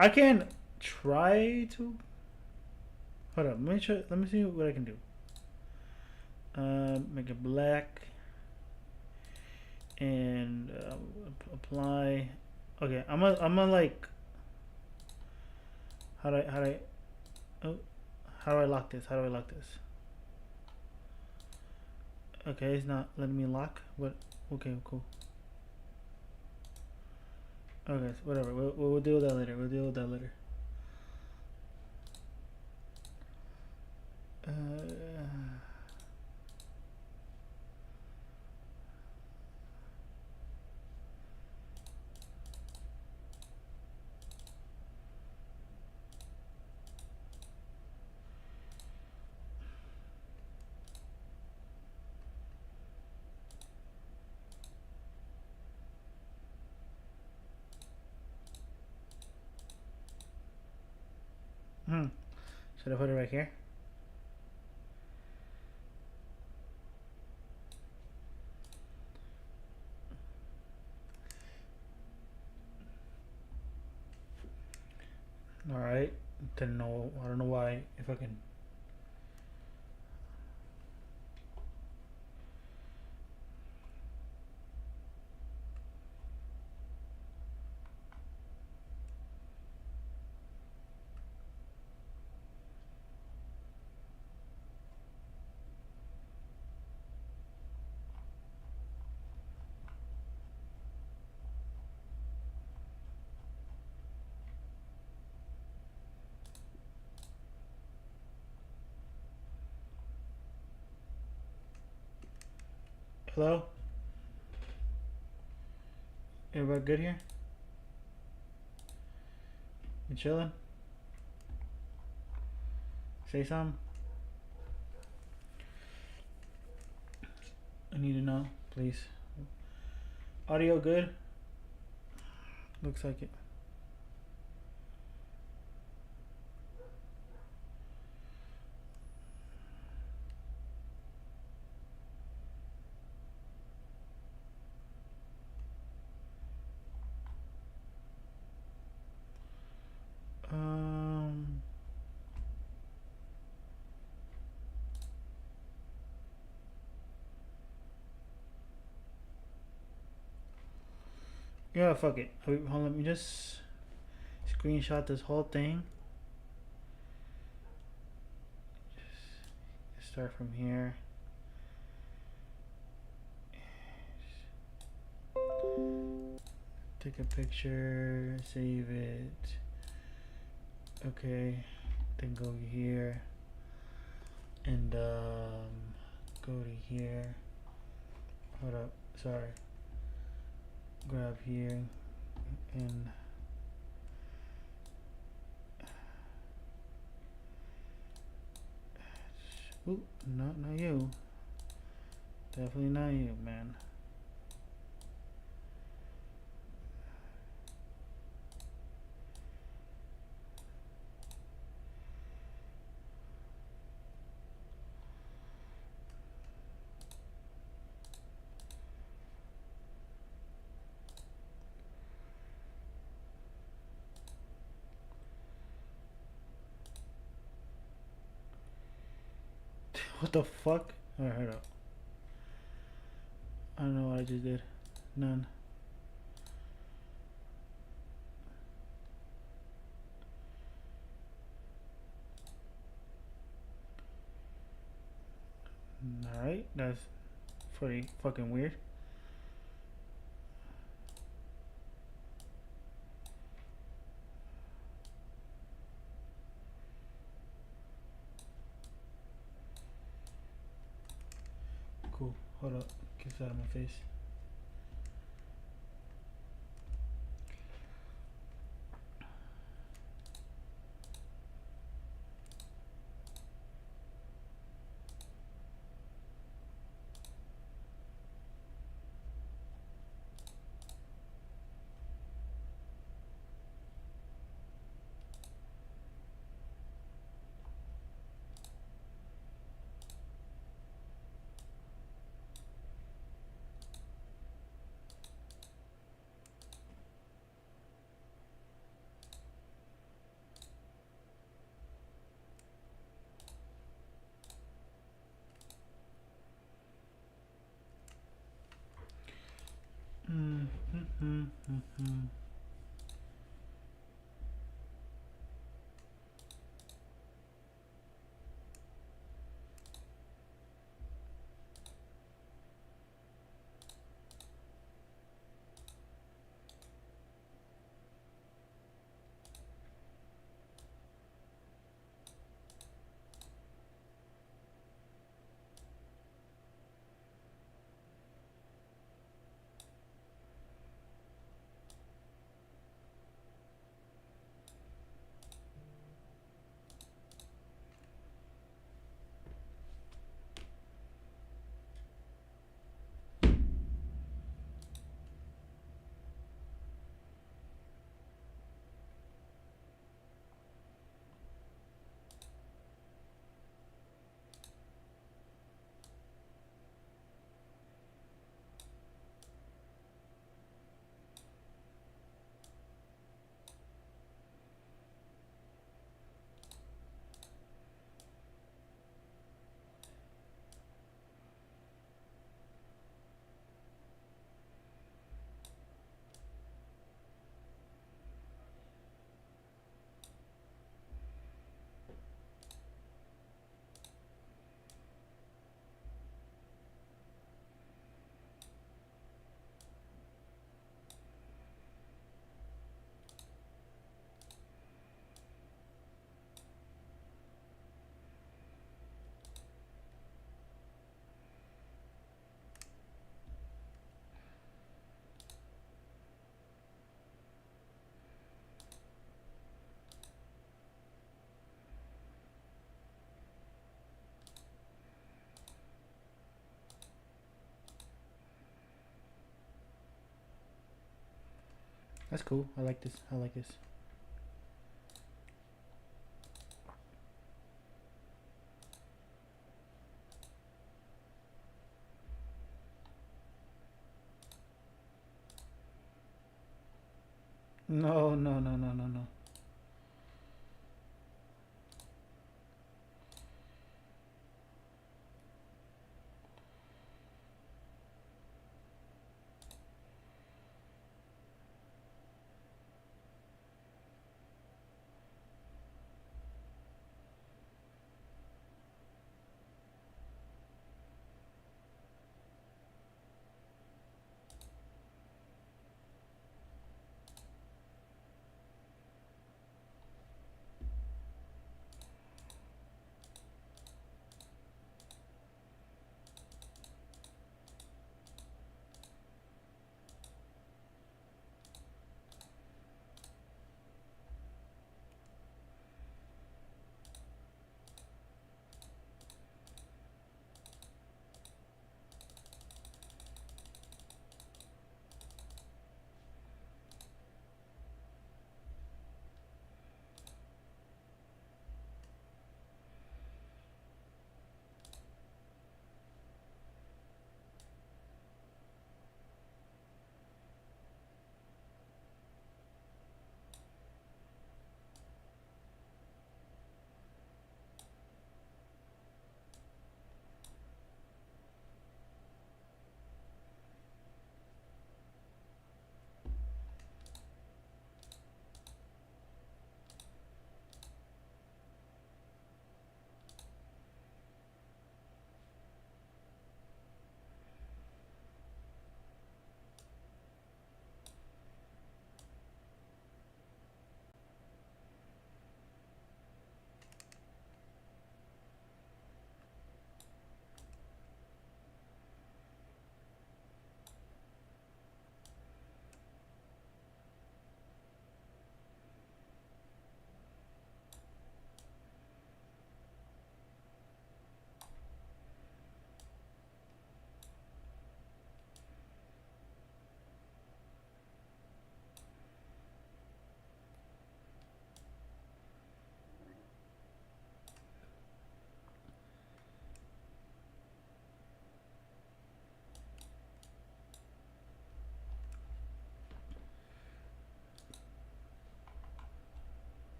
I can try to. Hold on, let me see what I can do. Make it black and apply. Okay, I'm gonna like. How do I lock this? How do I lock this? Okay, it's not letting me lock. What? Okay, cool. Okay, so whatever. We'll deal with that later. We'll deal with that later. Should I put it right here? All right. Didn't know. I don't know why. If I can. Hello? Everybody good here? You chilling? Say something. I need to know, please. Audio good? Looks like it. Yeah, fuck it. Hold on, let me just screenshot this whole thing. Just start from here. Take a picture, save it. Okay, then go here and go to here. Hold up, sorry. Grab here and ooh, not you. Definitely not you, man. What the fuck? Alright, hold up. I don't know what I just did. None. Alright, that's pretty fucking weird. Cool. Hold up. Get this out of my face. That's cool. I like this. I like this. No, no, no, no, no, no.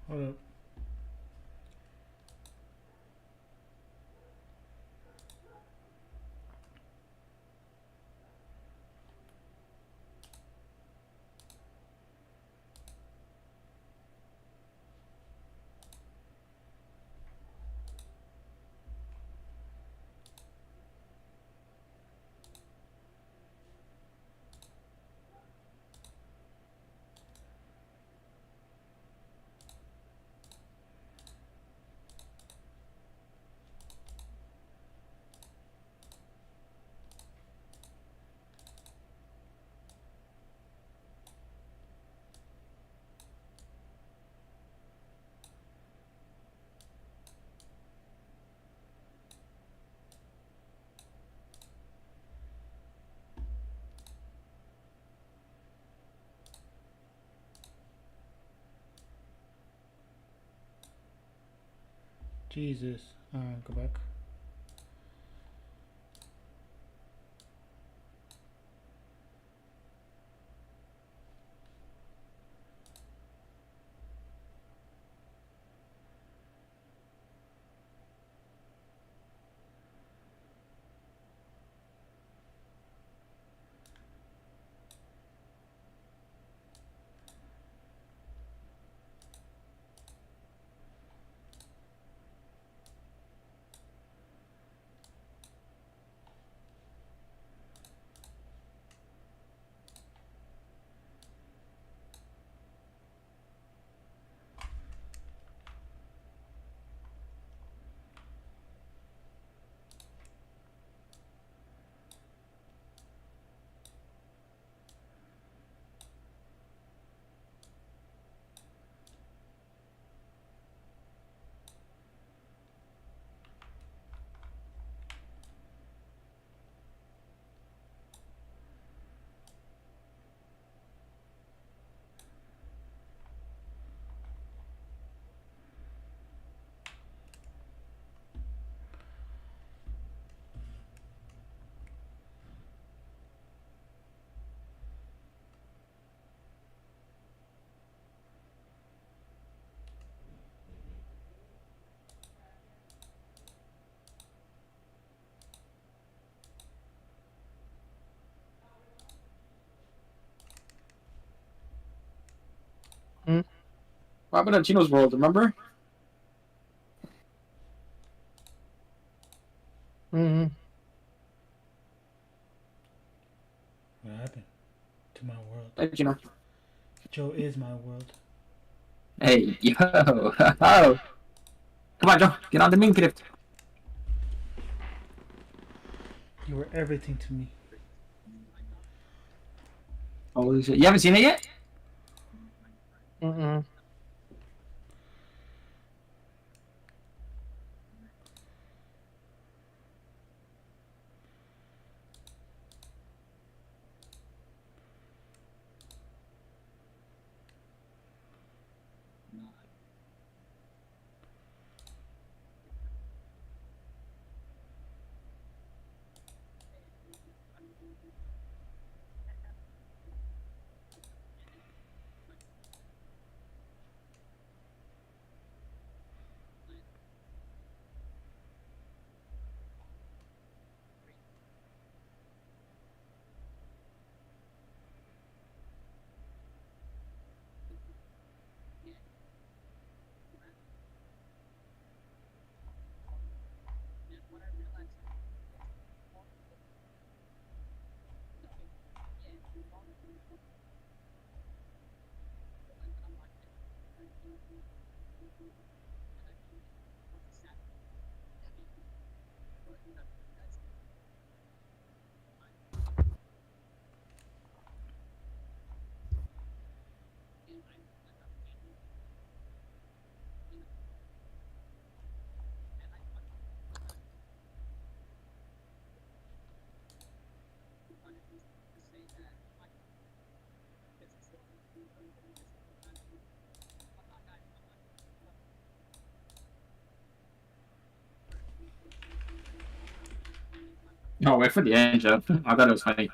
Hold up. Jesus. Alright, go back. What happened at Chino's World, remember? Mm-hmm. What happened to my world? Hey, Chino. Joe is my world. Hey, yo. Oh. Come on, Joe. Get on the main crypt. You were everything to me. Holy shit. You haven't seen it yet? Mm-mm. No, wait for the end, Joe. I thought it was funny.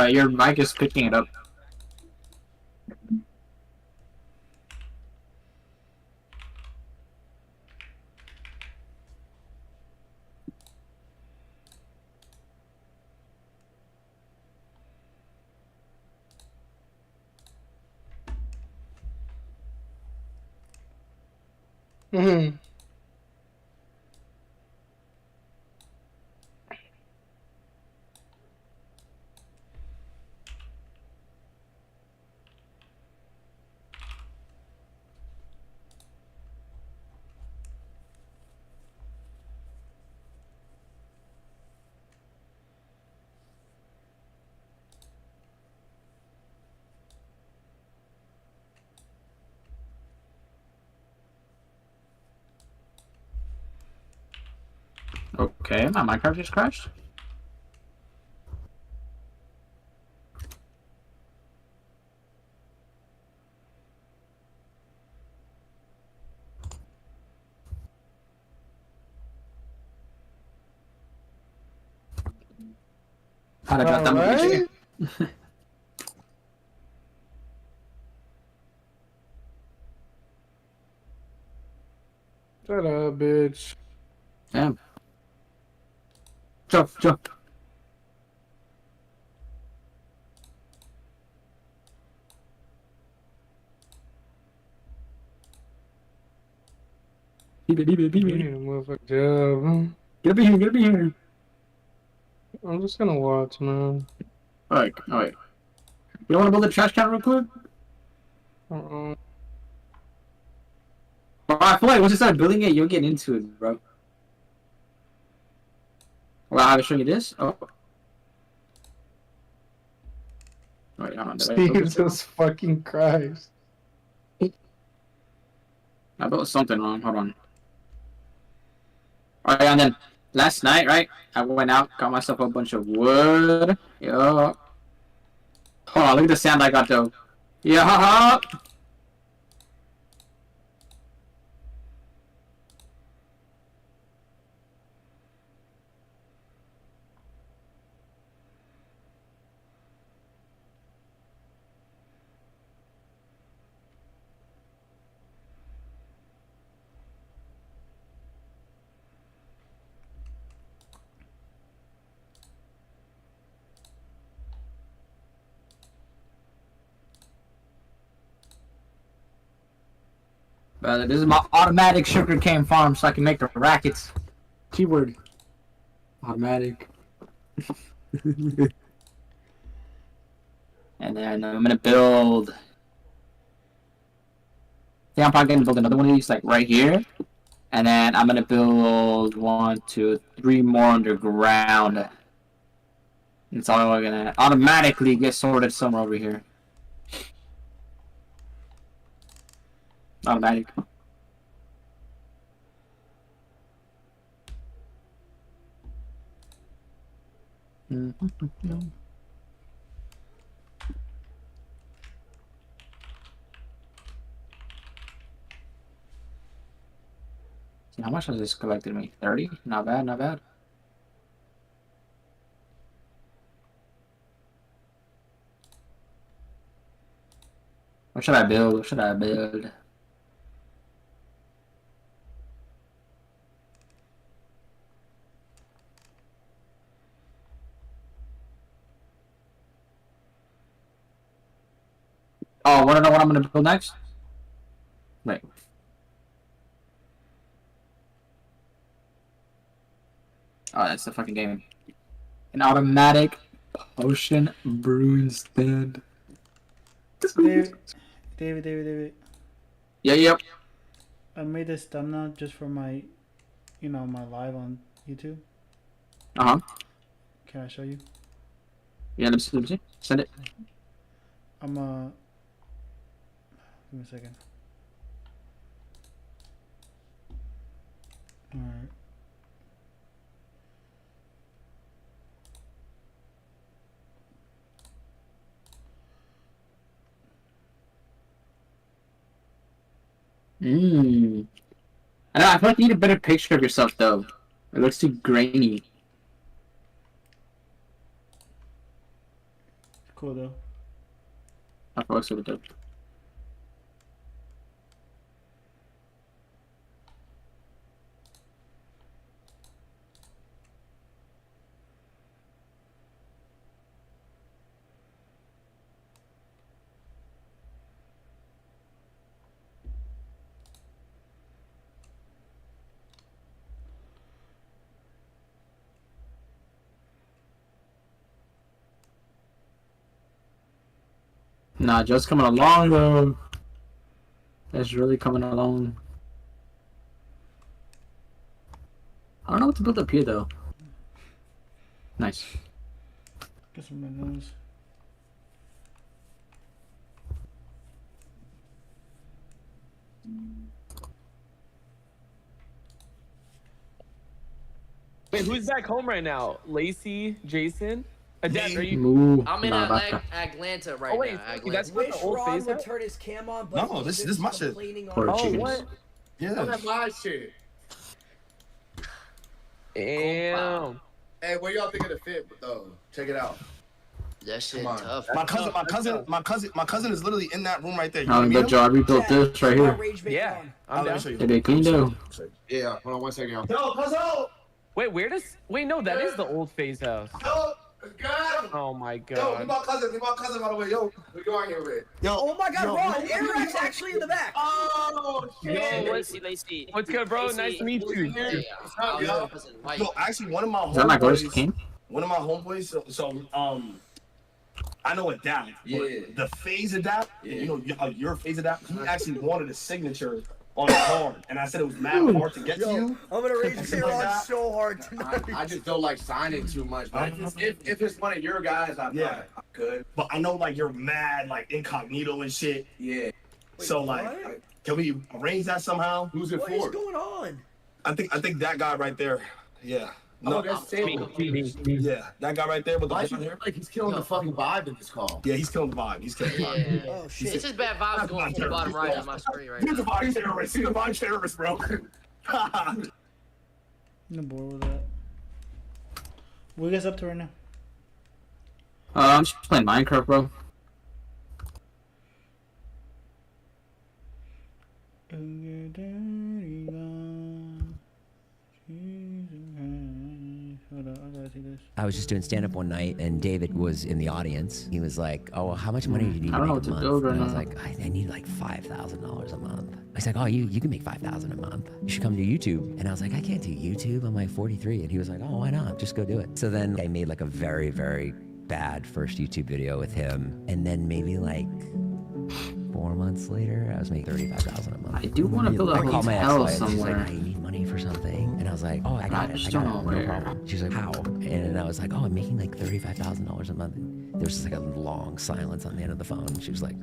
Your mic is picking it up. Mhm. Okay, my Minecraft just crashed. Cara, já tá muito Alright. Shut up, bitch. Damn. Jump, jump. Beep it, beep it, beep Yeah, it. motherfucker. Job. Get up in here, get up in here. I'm just gonna watch, man. Alright, alright. You don't want to build a trash can real quick? Uh-uh. Bro, I feel like once you start building it, you'll get into it, bro. Well, I will show you this. Oh. Wait, hold on. Did I build this? Jesus fucking Christ. I built something wrong. Hold on. Alright, and then last night, right? I went out, got myself a bunch of wood. Yo. Hold on, look at the sand I got though. Yeah. Brother, this is my automatic sugarcane farm so I can make the rackets. Keyword. Automatic. And then I'm gonna build. Yeah, I'm probably gonna build another one of these like right here. And then I'm gonna build 1, 2, 3 more underground. It's all gonna automatically get sorted somewhere over here. Automatic. How much has this collected me? 30? Not bad, not bad. What should I build? What should I build? Oh, wanna know what I'm gonna build next? Wait. Oh, that's the fucking game. An automatic potion brewing stand. David. Yeah, yep. I made this thumbnail just for my, my live on YouTube. Uh-huh. Can I show you? Yeah, let me see. Send it. Give me a second. Alright. I know, I feel like you need a better picture of yourself, though. It looks too grainy. Cool though. I fucks with it. Nah, just coming along though. It's really coming along. I don't know what to build up here though. Nice. Get some windows. Wait, who's back home right now? Lacey, Jason? Dad, are you? Moo. I'm in Nah, vaca. Atlanta right Oh wait, now. that's Atlanta. not the old phase house? turn his cam on, but No, this is my shit. Porter Oh chickens. what? Yeah. That's my shit. Damn. Hey, where y'all think of the fit though? Check it out. That shit Come on. tough. My cousin is literally in that room right there. You Oh, wanna meet good him? job. We built this right here. Yeah, I'm Let me down. show you. Hey, they cleaned though. Yeah, hold on 1 second, y'all. Yo, cousin! Wait, where does? Wait, no, that is the old phase house. Yo, God. Oh my Yo, he god. my cousin by the way. Yo, who you on here with? Yo, Oh my God, yo, Ron, yo, Aaron's actually in the back. Oh shit. Lacey. What's good, bro? Nice to meet you. Yo, actually, one of my Is that my ghost homeboys. king? One of my homeboys. I know Adapt. Yeah. The phase Adapt. Yeah. You know your phase Adapt. He actually wanted a signature on the card, and I said it was mad hard to get to you. I'm gonna rage Something Aaron like that. so hard tonight. I just don't like signing too much, but if it's one of your guys, I could. But I know like you're mad, like incognito and shit. Yeah. So like, can we arrange that somehow? Who's it What for? is going on? I think that guy right there. Yeah. No, that's Sam. Yeah, that guy right there with the Why blonde you hair. like he's killing the fucking vibe in this call? Yeah, he's killing the vibe. He's killing the vibe. Yeah. Oh shit. It's just bad vibes going from the bottom right of my screen right He's the now. vibe terrorist. He's the vibe terrorist, bro. I'm bored with that. What are you guys up to right now? I'm just playing Minecraft, bro. I was just doing stand up one night and David was in the audience. He was like, "Oh, how much money do you need I to don't know make what a to month?" build right And I was now. like, I need like $5,000 a month. I was like, "Oh, you can make $5,000 a month. You should come to YouTube." And I was like, "I can't do YouTube. I'm like 43." And he was like, "Oh, why not? Just go do it." So then I made like a very, very bad first YouTube video with him. And then maybe like 4 months later, I was making $35,000 a month. I do want to build a I called my hotel ex-wife. She's like, somewhere. "I need money for something," and I was like, "Oh, I got it. just I got don't it. know No where. problem." She's like, "How?" And I was like, "Oh, I'm making like $35,000 a month." And there was just like a long silence on the end of the phone. She was like,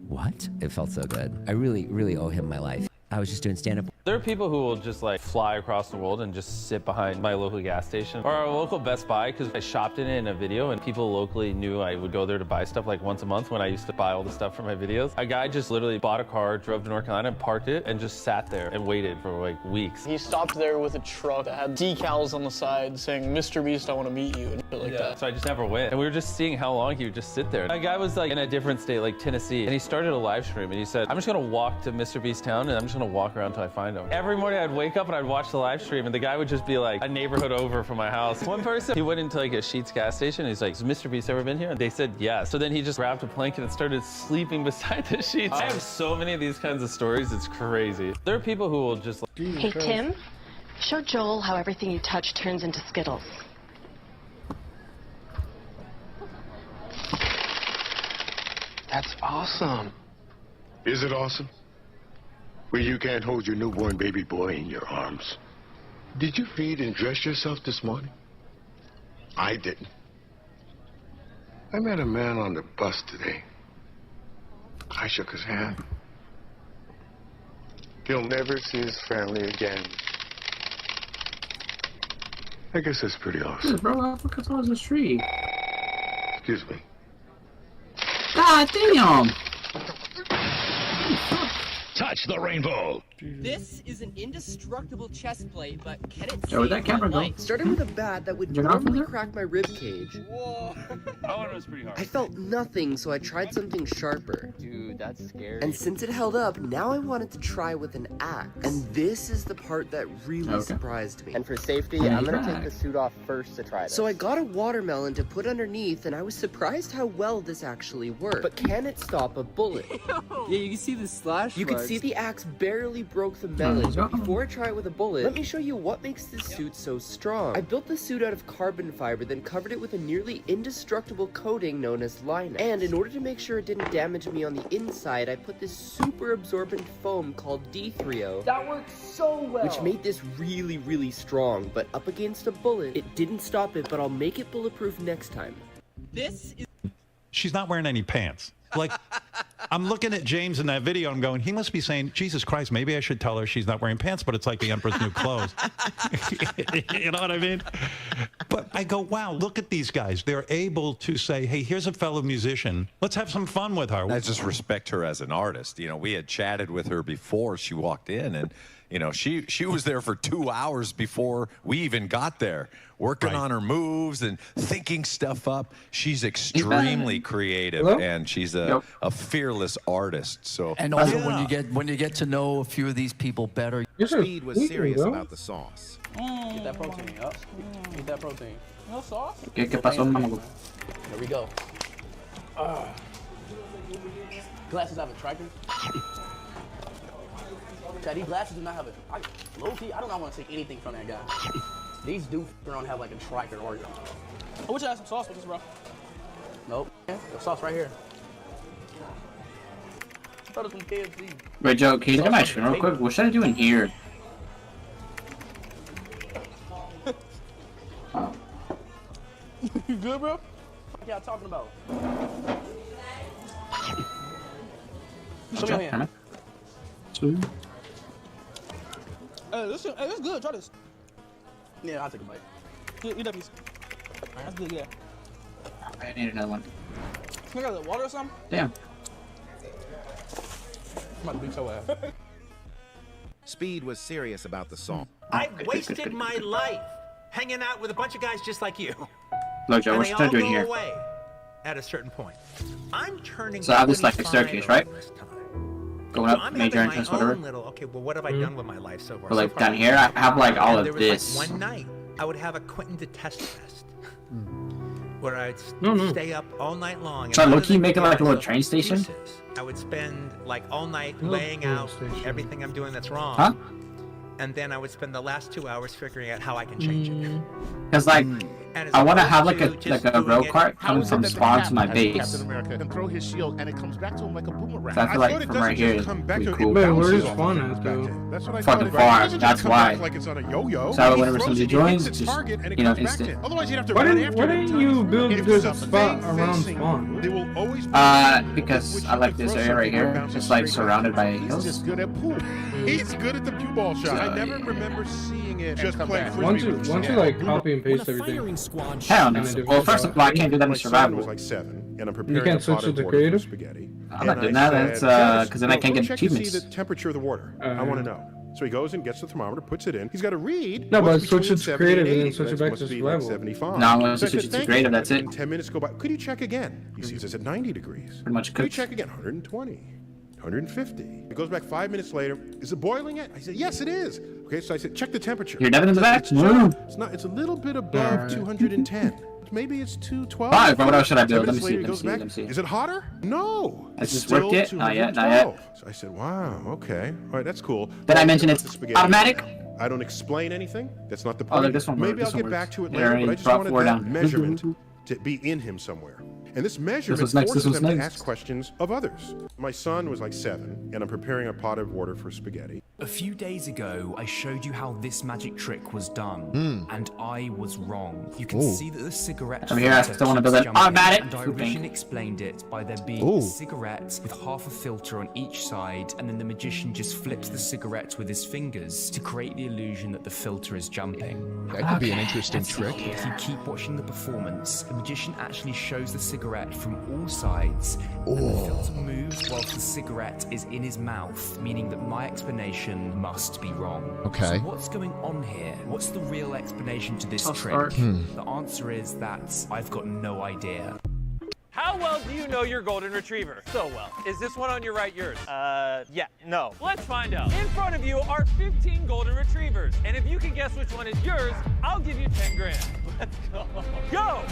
"What?" It felt so good. I really, really owe him my life. I was just doing stand-up. There are people who will just like fly across the world and just sit behind my local gas station or our local Best Buy because I shopped in it in a video and people locally knew I would go there to buy stuff like once a month when I used to buy all the stuff for my videos. A guy just literally bought a car, drove to North Carolina, and parked it and just sat there and waited for like weeks. He stopped there with a truck that had decals on the side saying, "Mr. Beast, I want to meet you," and shit like that. So I just never went. And we were just seeing how long he would just sit there. A guy was like in a different state, like Tennessee, and he started a live stream and he said, "I'm just gonna walk to Mr. Beast's town and I'm just gonna walk around until I find him." Every morning I'd wake up and I'd watch the live stream and the guy would just be like a neighborhood over from my house. One person, he went into like a Sheetz gas station and he's like, "Has Mr. Beast ever been here?" And they said yes. So then he just grabbed a blanket and started sleeping beside the sheets. I have so many of these kinds of stories, it's crazy. There are people who will just like, Hey, Tim, show Joel how everything you touch turns into Skittles. That's awesome. Is it awesome? Well, you can't hold your newborn baby boy in your arms. Did you feed and dress yourself this morning? I didn't. I met a man on the bus today. I shook his hand. He'll never see his family again. I guess that's pretty awesome. Bro, Africa's on the street. Excuse me. God damn! Touch the rainbow. This is an indestructible chest plate, but can it Yo, where'd save that camera my go? life? Started with a bat that would You're not from normally there? crack my rib cage. Whoa. That one was pretty hard. I felt nothing, so I tried something sharper. Dude, that's scary. And since it held up, now I wanted to try with an axe. And this is the part that really surprised me. And for safety, I'm gonna take the suit off first to try this. So I got a watermelon to put underneath, and I was surprised how well this actually worked. But can it stop a bullet? Yeah, you can see the slash You can marks. see the axe barely broke the melon. But before I try it with a bullet, let me show you what makes this suit so strong. I built the suit out of carbon fiber, then covered it with a nearly indestructible coating known as Line. And in order to make sure it didn't damage me on the inside, I put this super absorbent foam called D3O. That worked so well. Which made this really, really strong. But up against a bullet, it didn't stop it, but I'll make it bulletproof next time. This is... She's not wearing any pants. Like, I'm looking at James in that video. I'm going, he must be saying, Jesus Christ, maybe I should tell her she's not wearing pants, but it's like the Emperor's New Clothes. You know what I mean? But I go, wow, look at these guys. They're able to say, hey, here's a fellow musician. Let's have some fun with her. I just respect her as an artist. You know, we had chatted with her before she walked in, and you know, she was there for 2 hours before we even got there, working on her moves and thinking stuff up. She's extremely creative, and she's a fearless artist. So, And also, when you get to know a few of these people better, Speed was serious about the sauce. Get that protein up. Get that protein. No sauce? ¿Qué pasó, mamá? There we go. Glasses have a tracker. Chad, these glasses do not have a... Low-key, I do not want to take anything from that guy. These do don't have like a tracker or... I wish I had some sauce with this, bro. Nope. The sauce right here. I thought it was from KFC. Wait, Joe, can you look at my screen real quick? What should I do in here? You good, bro? What y'all talking about? Show me your hand. This is good. Try this. Yeah, I'll take a bite. Eat that piece. That's good, yeah. I need another one. Can I got water or something? Damn. I'm about to beat your ass. Speed was serious about the song. I wasted my life hanging out with a bunch of guys just like you. Look, Joe, And what they should I all do in go here? away at a certain point. I'm turning. So I have this like a 25 staircase, right? So Going up, I'm major having my entrance, whatever. own little, okay, well, what have I done with my life so far? But like So far, down here, I have like all and of there was, this. Like, one night, I would have a Quentin to test where I'd stay up all night long. So and low other key than making like a little pieces, train station? I would spend like all night laying out everything I'm doing that's wrong. Huh? And then I would spend the last 2 hours figuring out how I can change it. Cause like, And as I want to have opposed like to a just rail doing it- cart How coming is it from that the spawn to my Cap- base. Captain America can throw his shield and it comes back to him like a boomerang. So I feel like from right here is pretty cool. Wait, where is spawn at, though? That's what I Fucking thought. far, It doesn't that's just come why. back like it's on a yo-yo. So He whenever throws somebody it, he joins, hits its just, target, and it you know, comes back to instant. him. Otherwise, you'd have to Why run didn't, after why it every didn't time. you build If this it's a spot fake around fencing, spawn? They will always Because I like this area right here. It's like surrounded by He's hills. just good at pool. He's good at the cue ball shot. I never remember seeing it just playing frisbee. Once you with once you Stan. like copy and paste everything. Hell no. Well, first of all, I can't do that in My son survival. was like 7, and I'm You preparing can't a switch pot it of to water for creative? spaghetti. I'm not And doing I that. That's said, because then I can't go get check to see achievements. the temperature of the water. I want to know. So he goes and gets the thermometer, puts it in. He's got to read. No, but what's switch between it to 70 creative and 80. then switch it That back must to be like survival. 75. No, I'm gonna So I switch said, it to "Thank creative, you." that's it. And 10 minutes go by. Could you check again? He sees it's at 90 degrees. Pretty much Could you cooked. check again? 120. 150. It goes back 5 minutes later. Is it boiling yet? I said, yes, it is. Okay, so I said, check the temperature. You're Devin in the back? It's No. It's not. It's a little bit above 210. Maybe it's 212. Fine, but what else should I 10 build? Let me minutes see, later, let he me goes see, back. let me see. Is it hotter? No. Has It's this worked still yet? Not yet, not yet. 212. So I said, wow, okay. All right, that's cool. Did I mention About it's the spaghetti. automatic? I don't explain anything. That's not the Oh, point. look, this one works, Maybe I'll this one get back works. to it It later, already but I just brought wanted 4 that down. measurement to be in him somewhere. And this measurement was next, this forces was them next. to ask questions of others. My son was like 7, and I'm preparing a pot of water for spaghetti. A few days ago, I showed you how this magic trick was done, and I was wrong. You can see that the cigarette Over here, I filter still wanna keeps build an jumping, automatic and I food originally bank. explained it by there being Ooh. a cigarette with half a filter on each side, and then the magician just flips the cigarette with his fingers to create the illusion that the filter is jumping. That could be an interesting trick. If you keep watching the performance, the magician actually shows the cigarette from all sides, and the filter moves whilst the cigarette is in his mouth, meaning that my explanation magician must be wrong. Okay. So what's going on here? What's the real explanation to this Tough trick? start. The answer is that I've got no idea. How well do you know your golden retriever? So well. Is this one on your right yours? Yeah, no. Let's find out. In front of you are 15 golden retrievers. And if you can guess which one is yours, I'll give you 10 grand. Let's go. Go!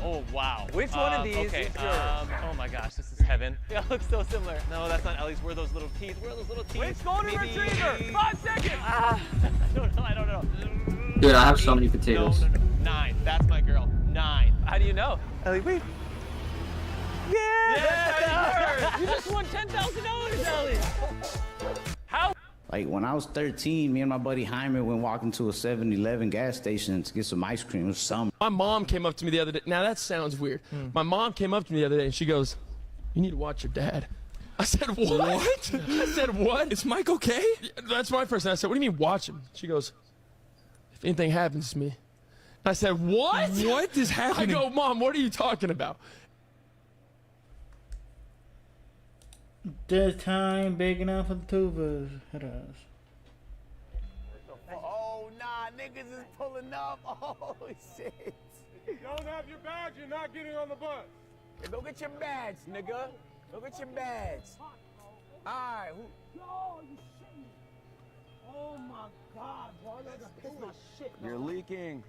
Oh, wow. Which one of these is yours? Oh my gosh, this is heaven. Yeah, it looks so similar. No, that's not Ellie's. Where are those little teeth? Where are those little teeth? Which golden retriever? 5 seconds! I don't know. Dude, I have so many potatoes. No. 9. That's my girl. 9. How do you know? Ellie, wait. Yeah! You just won $10,000, Ellie! How? Like when I was 13, me and my buddy Hyman went walking to a 7-Eleven gas station to get some ice cream or something. My mom came up to me the other day. Now that sounds weird. My mom came up to me the other day and she goes, "You need to watch your dad." I said, "What?" I said, "What? Is Mike okay?" That's my first. And I said, "What do you mean watch him?" She goes, "If anything happens to me." And I said, "What? What is happening?" I go, "Mom, what are you talking about?" This time big enough for the two of us. Hit us. Oh, nah, niggas is pulling up. Oh, shit. Don't have your badge, you're not getting on the bus. Hey, go get your badge, nigga. Go get your badge. Alright, who? Yo, you shit. Oh my god, bro. That's my shit. You're leaking.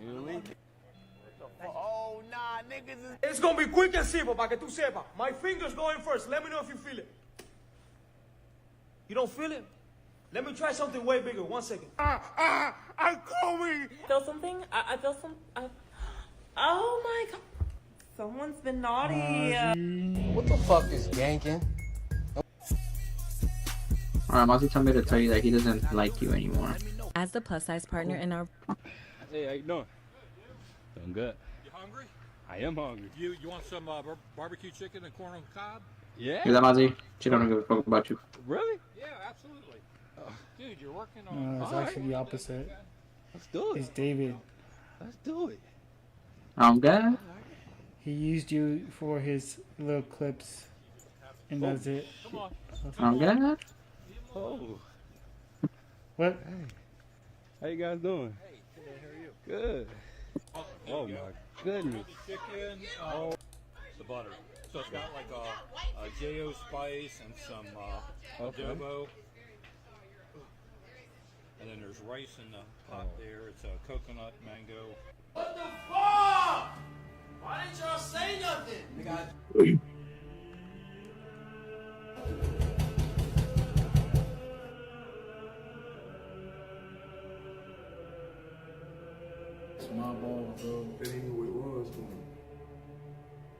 You're leaking. Oh, nah, niggas is... It's gonna be quick and simple, para que tú sepas. My fingers going first. Let me know if you feel it. You don't feel it? Let me try something way bigger. 1 second. I'm coming. Feel something? I feel some. Oh my god. Someone's been naughty. What the fuck is ganking? Alright, Mozzie told me to tell you that he doesn't like you anymore. As the plus size partner in our... Hey, how you doing? Doing good. You hungry? I am hungry. You want some barbecue chicken and corn on the cob? Yeah. Hear that, Mozzie? She don't give a fuck about you. Really? Yeah, absolutely. Dude, you're working on... No, it's actually the opposite. Let's do it. It's David. Let's do it. God. He used you for his little clips, and that's it. God. Oh. What? Hey. How you guys doing? Hey, how are you? Good. Oh my goodness. Chicken, the butter. So it's got like a J.O. spice and some adobo. And then there's rice in the pot there. It's a coconut, mango. What the fuck? Why didn't y'all say nothing? It's my ball, bro. That ain't what it was, bro.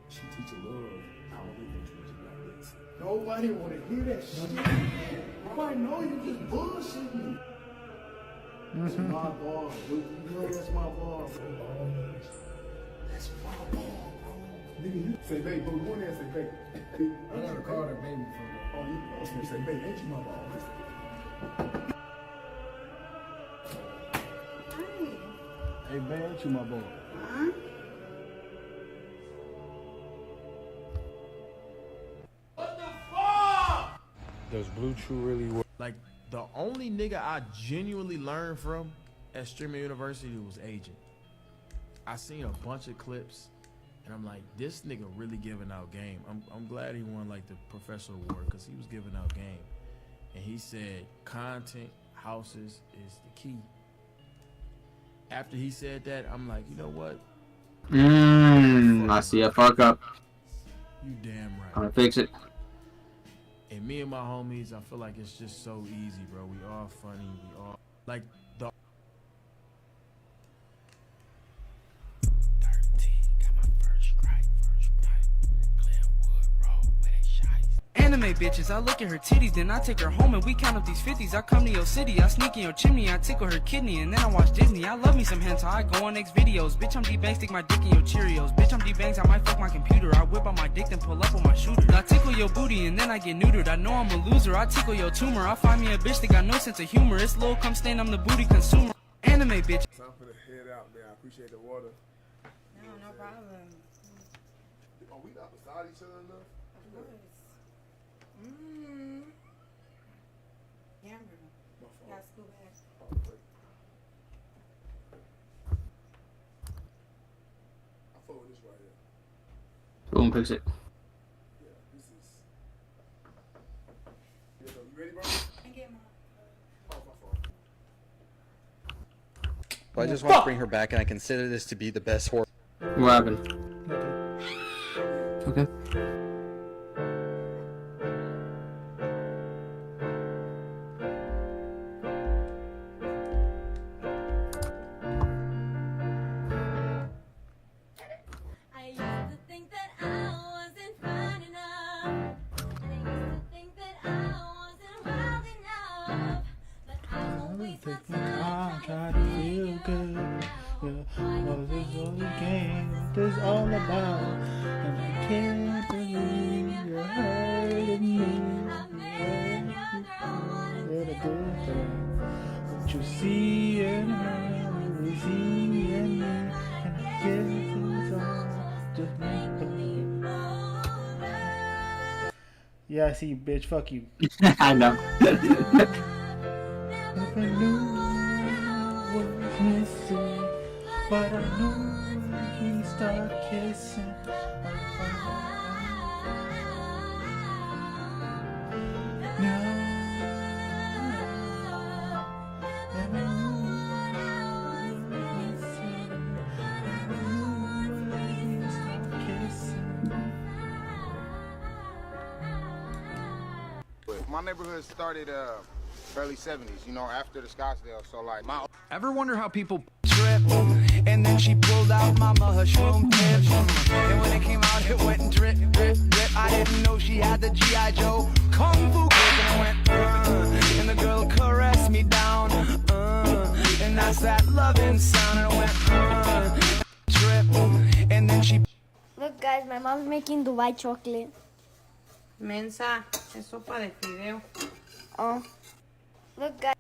She teaching love. I don't think that you like this. Nobody wanna hear that shit. Nobody know you just bullshitting. That's my ball, dude. You know that's my ball, bro. That's my ball, bro. Nigga, you say, babe, but one there say, babe. I gotta call that baby for that. Oh, you was gonna say, babe, ain't you my ball? Hey, babe, ain't you my ball? Huh? What the fuck? Does Blue Chew really work? Like, the only nigga I genuinely learned from at Streamer University was Agent. I seen a bunch of clips, and I'm like, this nigga really giving out game. I'm glad he won like the Professor Award because he was giving out game. And he said content houses is the key. After he said that, I'm like, you know what? I see a fuck up. You damn right. I'm gonna fix it. And me and my homies, I feel like it's just so easy, bro. We all funny. We all like the. Anime bitches, I look at her titties, then I take her home and we count up these 50s. I come to your city, I sneak in your chimney, I tickle her kidney, and then I watch Disney. I love me some hentai, I go on next videos. Bitch, I'm D-Bang, stick my dick in your Cheerios. Bitch, I'm D-Bangs, I might fuck my computer. I whip out my dick, then pull up on my shooter. I tickle your booty, and then I get neutered. I know I'm a loser, I tickle your tumor. I find me a bitch that got no sense of humor. It's Lil Come Stain, I'm the booty consumer. Anime bitch. Time for the head out, man. I appreciate the water. No problem. Are we not beside each other enough? Of course. camera. You gotta scoot back. I fuck with this right here. Boom, picks it. Yeah, this is. Yeah, so you ready, bro? And get my. Oh, my fault. But I just want to bring her back, and I consider this to be the best horror. What happened? Okay. I used to think that I wasn't fine enough. And I used to think that I wasn't wild enough. But I won't waste my time trying to feel good. What is all the game? What is all about? And I can't believe you're hurting me. What a good thing. What you see in her, what you see in me, and I guess it's all just make believe. Yeah, I see you, bitch. Fuck you. I know. If I knew what was missing, but I knew we start kissing. My neighborhood started early 70s, you know, after the Scottsdale. So like my Ever wonder how people Trip, and then she pulled out my mushroom tips. And when it came out, it went drip, drip, drip. I didn't know she had the G.I. Joe Kung Fu grip. And I went, and the girl caressed me down. And that's that loving sound. And I went, trip, and then she. Look, guys, my mom's making Dubai chocolate. Mensa, es sopa de fideo. Oh. Look, guys.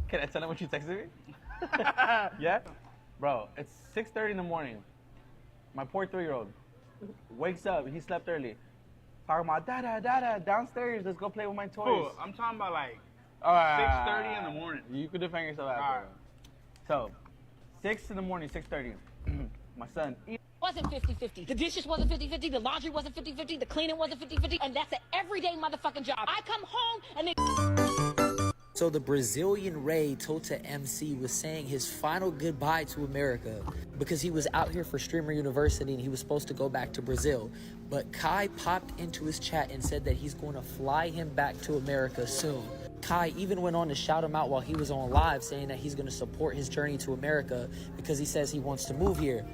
Can I tell them what you texted me? Yeah? Bro, it's 6:30 in the morning. My poor 3-year-old wakes up. He slept early. Talking about, Dada, downstairs. Let's go play with my toys. Cool. I'm talking about like 6:30 in the morning. You could defend yourself after. So, 6 in the morning, 6:30. My son. Wasn't 50-50. The dishes wasn't 50-50. The laundry wasn't 50-50. The cleaning wasn't 50-50. And that's an everyday motherfucking job. I come home and then... So the Brazilian Ray Tota MC was saying his final goodbye to America because he was out here for Streamer University and he was supposed to go back to Brazil. But Kai popped into his chat and said that he's going to fly him back to America soon. Kai even went on to shout him out while he was on live, saying that he's going to support his journey to America because he says he wants to move here.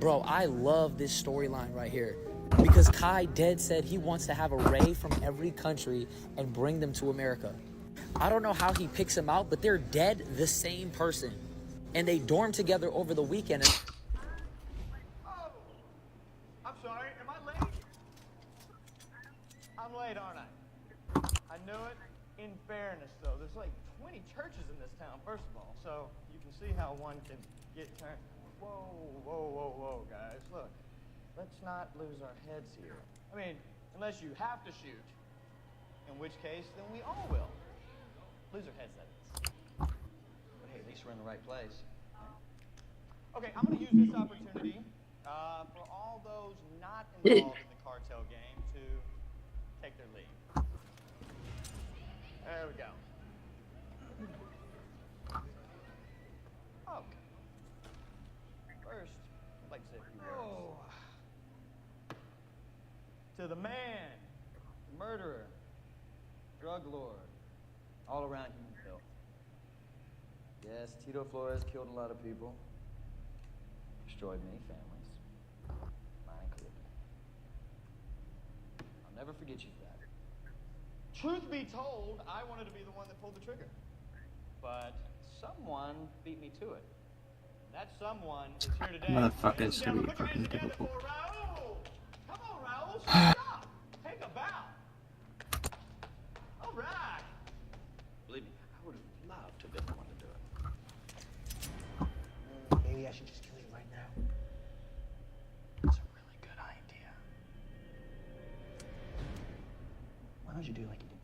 Bro, I love this storyline right here because Kai dead said he wants to have a Ray from every country and bring them to America. I don't know how he picks them out, but they're dead the same person. And they dorm together over the weekend. Oh, I'm sorry, am I late? I'm late, aren't I? I knew it. In fairness, though, there's like 20 churches in this town, first of all, so you can see how one can get turned. Whoa, guys, look. Let's not lose our heads here. I mean, unless you have to shoot, in which case, then we all will. Lose our heads, that is. But hey, at least we're in the right place. Right? Okay, I'm going to use this opportunity for all those not involved in the cartel game to take their leave. There we go. Okay. First, I'd like to say a few words. To the man, the murderer, drug lord, all around human filth. Yes, Tito Flores killed a lot of people, destroyed many families, mine included. I'll never forget you for that. Truth be told, I wanted to be the one that pulled the trigger. But someone beat me to it. That someone is here today. Motherfuckers gonna be fucking difficult. Raul! Come on, Raul, stop! Take a bow! All right! Believe me, I would have loved to have been the one to do it. Maybe I should just kill you right now. It's a really good idea. Why don't you do like you did?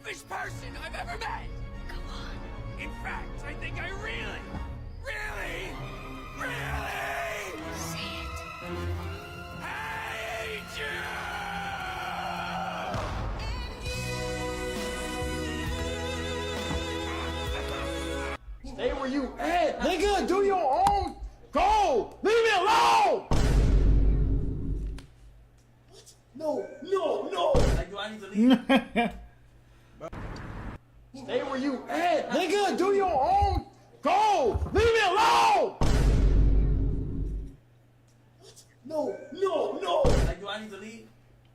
selfish person I've ever met! Go on. In fact, I think I really see it. Hate you! Stay where you at, nigga. Do your own goal. Leave me alone. No. Like, do I need to leave? Stay where you at, nigga. Do your own goal. Leave me alone. No. Like, do I need to leave?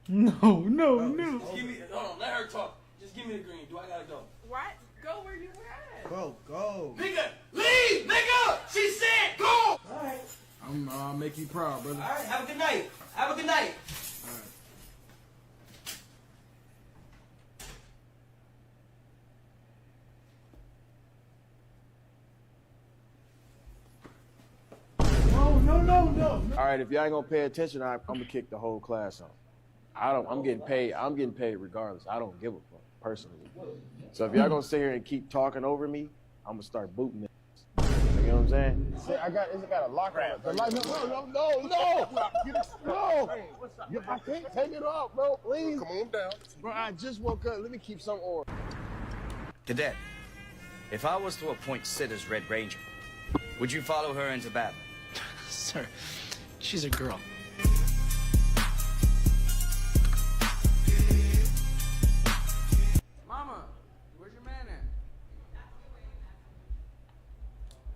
No. Just give me, hold on, let her talk. Just give me the green. Do I gotta go? What? Go where you at. Bro, go. Nigga, leave, nigga! She said go! Alright. I'll make you proud, brother. Alright, have a good night. Have a good night. No. All right, if y'all ain't gonna pay attention, I'm gonna kick the whole class off. I'm getting paid regardless. I don't give a fuck personally. So if y'all gonna sit here and keep talking over me, I'm gonna start booting this. You know what I'm saying? Say, I got a lock on it. No. I can't take it off, bro. Please. Come on down. Bro, I just woke up. Let me keep some order. Cadet, if I was to appoint Sid as Red Ranger, would you follow her into battle? Sir, she's a girl. Mama, where's your man at?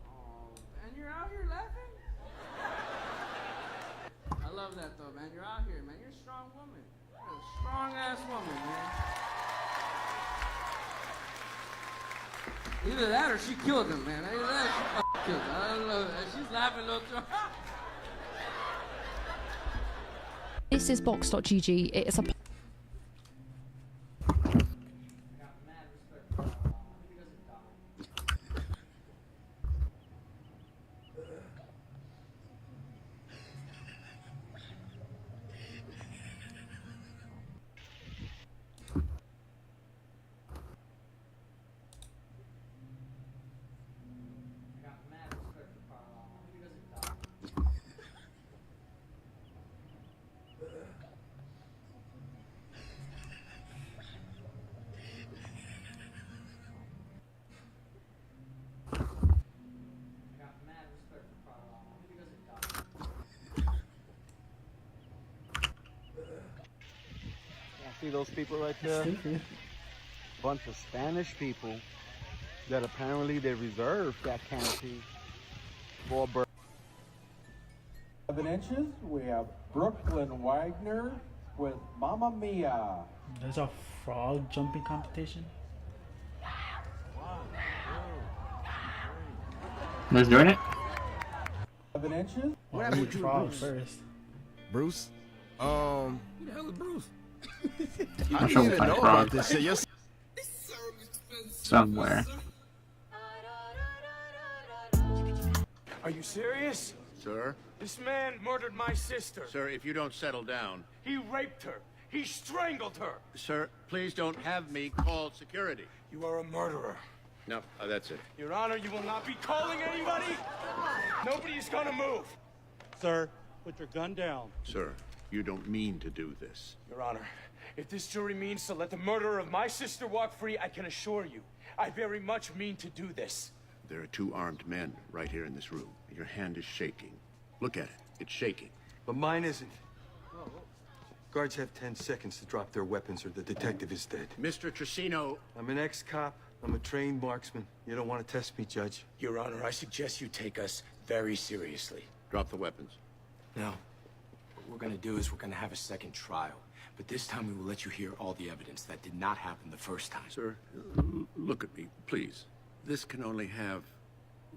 Oh, and you're out here laughing? I love that though, man. You're out here, man. You're a strong woman. You're a strong ass woman, man. Either that or she killed him, man. Either that or she killed him. I don't know. She's laughing a little too. This is box.gg. It is a See those people right there? Bunch of Spanish people that apparently they reserved that canopy for birth. 7 inches, we have Brooklyn Wagner with Mamma Mia. There's a frog jumping competition. Who's doing it? 7 inches. What happened with you, Frog Bruce? first. Bruce? Who the hell is Bruce? I didn't even know about this shit. Yes. Somewhere. Are you serious? Sir? This man murdered my sister. Sir, if you don't settle down. He raped her. He strangled her. Sir, please don't have me call security. You are a murderer. No, that's it. Your Honor, you will not be calling anybody. Nobody is gonna move. Sir, put your gun down. Sir, you don't mean to do this. Your Honor, if this jury means to let the murderer of my sister walk free, I can assure you, I very much mean to do this. There are 2 armed men right here in this room. Your hand is shaking. Look at it. It's shaking. But mine isn't. Guards have 10 seconds to drop their weapons or the detective is dead. Mr. Tricino. I'm an ex-cop. I'm a trained marksman. You don't want to test me, Judge. Your Honor, I suggest you take us very seriously. Drop the weapons. Now, what we're gonna do is we're gonna have a second trial. But this time we will let you hear all the evidence. That did not happen the first time. Sir, look at me, please. This can only have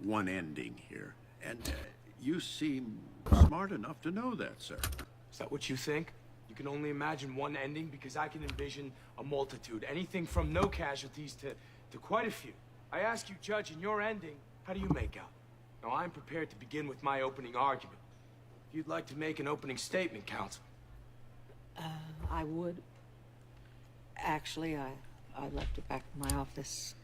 one ending here. And you seem smart enough to know that, sir. Is that what you think? You can only imagine one ending because I can envision a multitude. Anything from no casualties to quite a few. I ask you, Judge, in your ending, how do you make out? Now, I'm prepared to begin with my opening argument. If you'd like to make an opening statement, counsel. I would. Actually, I left it back in my office.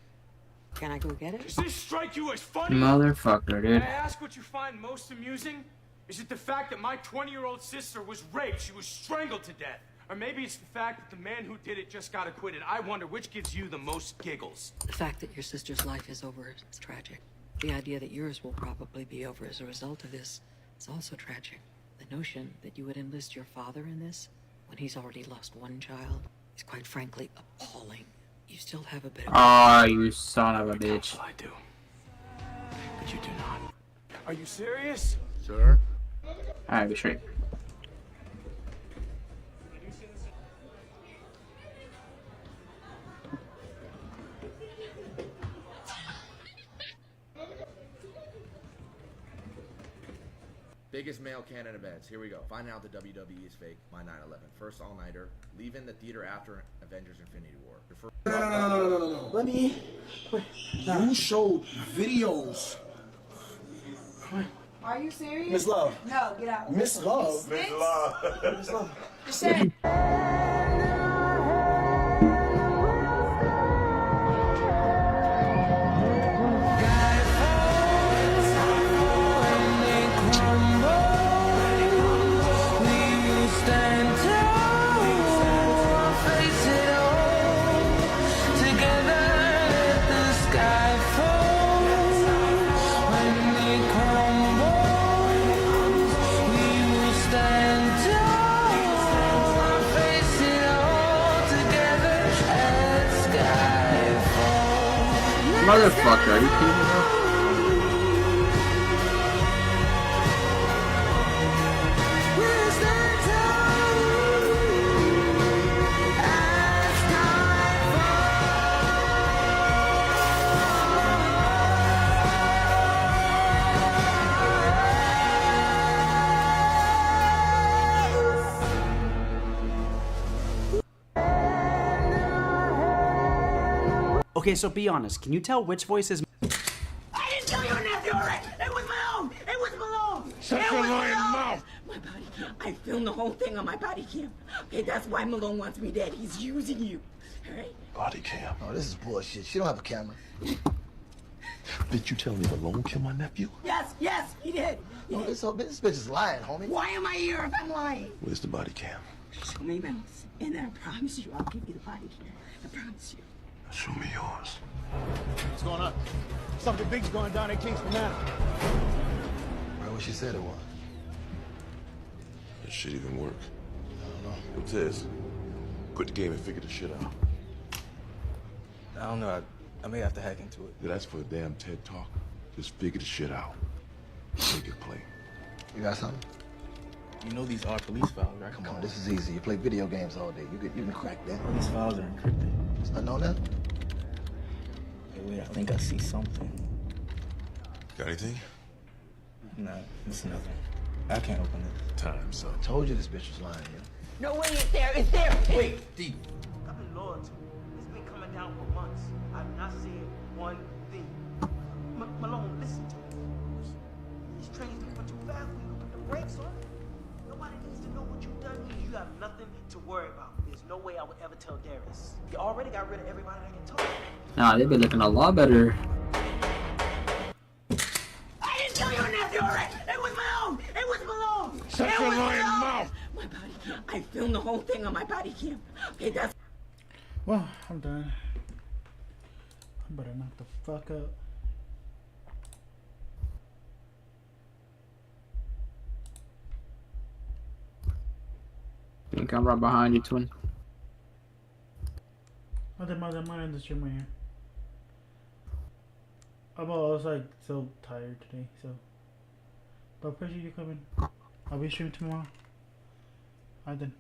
Can I go get it? Does this strike you as funny? Motherfucker, dude. May I ask what you find most amusing? Is it the fact that my 20-year-old sister was raped, she was strangled to death? Or maybe it's the fact that the man who did it just got acquitted. I wonder which gives you the most giggles. The fact that your sister's life is over is tragic. The idea that yours will probably be over as a result of this is also tragic. The notion that you would enlist your father in this when he's already lost one child is quite frankly appalling. You still have a bit of... Oh, you son of a bitch. I do. But you do not. Are you serious? Sir? Alright, be straight. Biggest male canon events. Here we go. Finding out the WWE is fake. My 9/11. First all-nighter. Leaving the theater after Avengers Infinity War. No. Let me... You showed videos. Are you serious? Miss Love. No, get out. Miss Love. Miss Love. Miss Love. Just say... Motherfucker, are you kidding me, bro? Okay, so be honest. Can you tell which voice is... I didn't tell your nephew, alright? It was Malone! It was Malone! Shut It your was lying Malone! mouth! My body cam. I filmed the whole thing on my body cam. Okay, that's why Malone wants me dead. He's using you. Alright? Body cam. Oh, this is bullshit. She don't have a camera. Bitch, you telling me Malone killed my nephew? Yes, he did. No, this bitch is lying, homie. Why am I here if I'm lying? Where's the body cam? Show me Mal's. And I promise you, I'll give you the body cam. I promise you. Show me yours. What's going on? Something big's going down at Kingston Manor. Right what she said it was. That shit even work? I don't know. What's this? Quit the game and figure the shit out. I don't know. I may have to hack into it. Yeah, that's for a damn TED Talk. Just figure the shit out. Make it plain. You got something? You know these are police files, right? Come on, this is easy. You play video games all day. You can crack that. These files are encrypted. It's not know that? Hey, wait, I think I see something. Got anything? Nah, it's nothing. I can't open it. Time, son. I told you this bitch was lying, yo. No way, it's there. It's there. Wait, D. I've been loyal to it. It's been coming down for months. I've not seen one thing. Malone, listen to me. These trains moving too fast. We can put the brakes on it. Nobody needs to know what you've done here. You have nothing to worry about. There's no way I would ever tell Darius. You already got rid of everybody that can talk. Nah, they've been looking a lot better. I didn't tell your nephew, alright? It was Malone! It was Malone! Shut your lying mouth! My body cam. I filmed the whole thing on my body cam. Okay, that's... Well, I'm done. I better knock the fuck up. I think I'm right behind you, twin. I'm in the stream right here. I was like so tired today, so. But I appreciate you coming. I'll be streaming tomorrow. Alright then.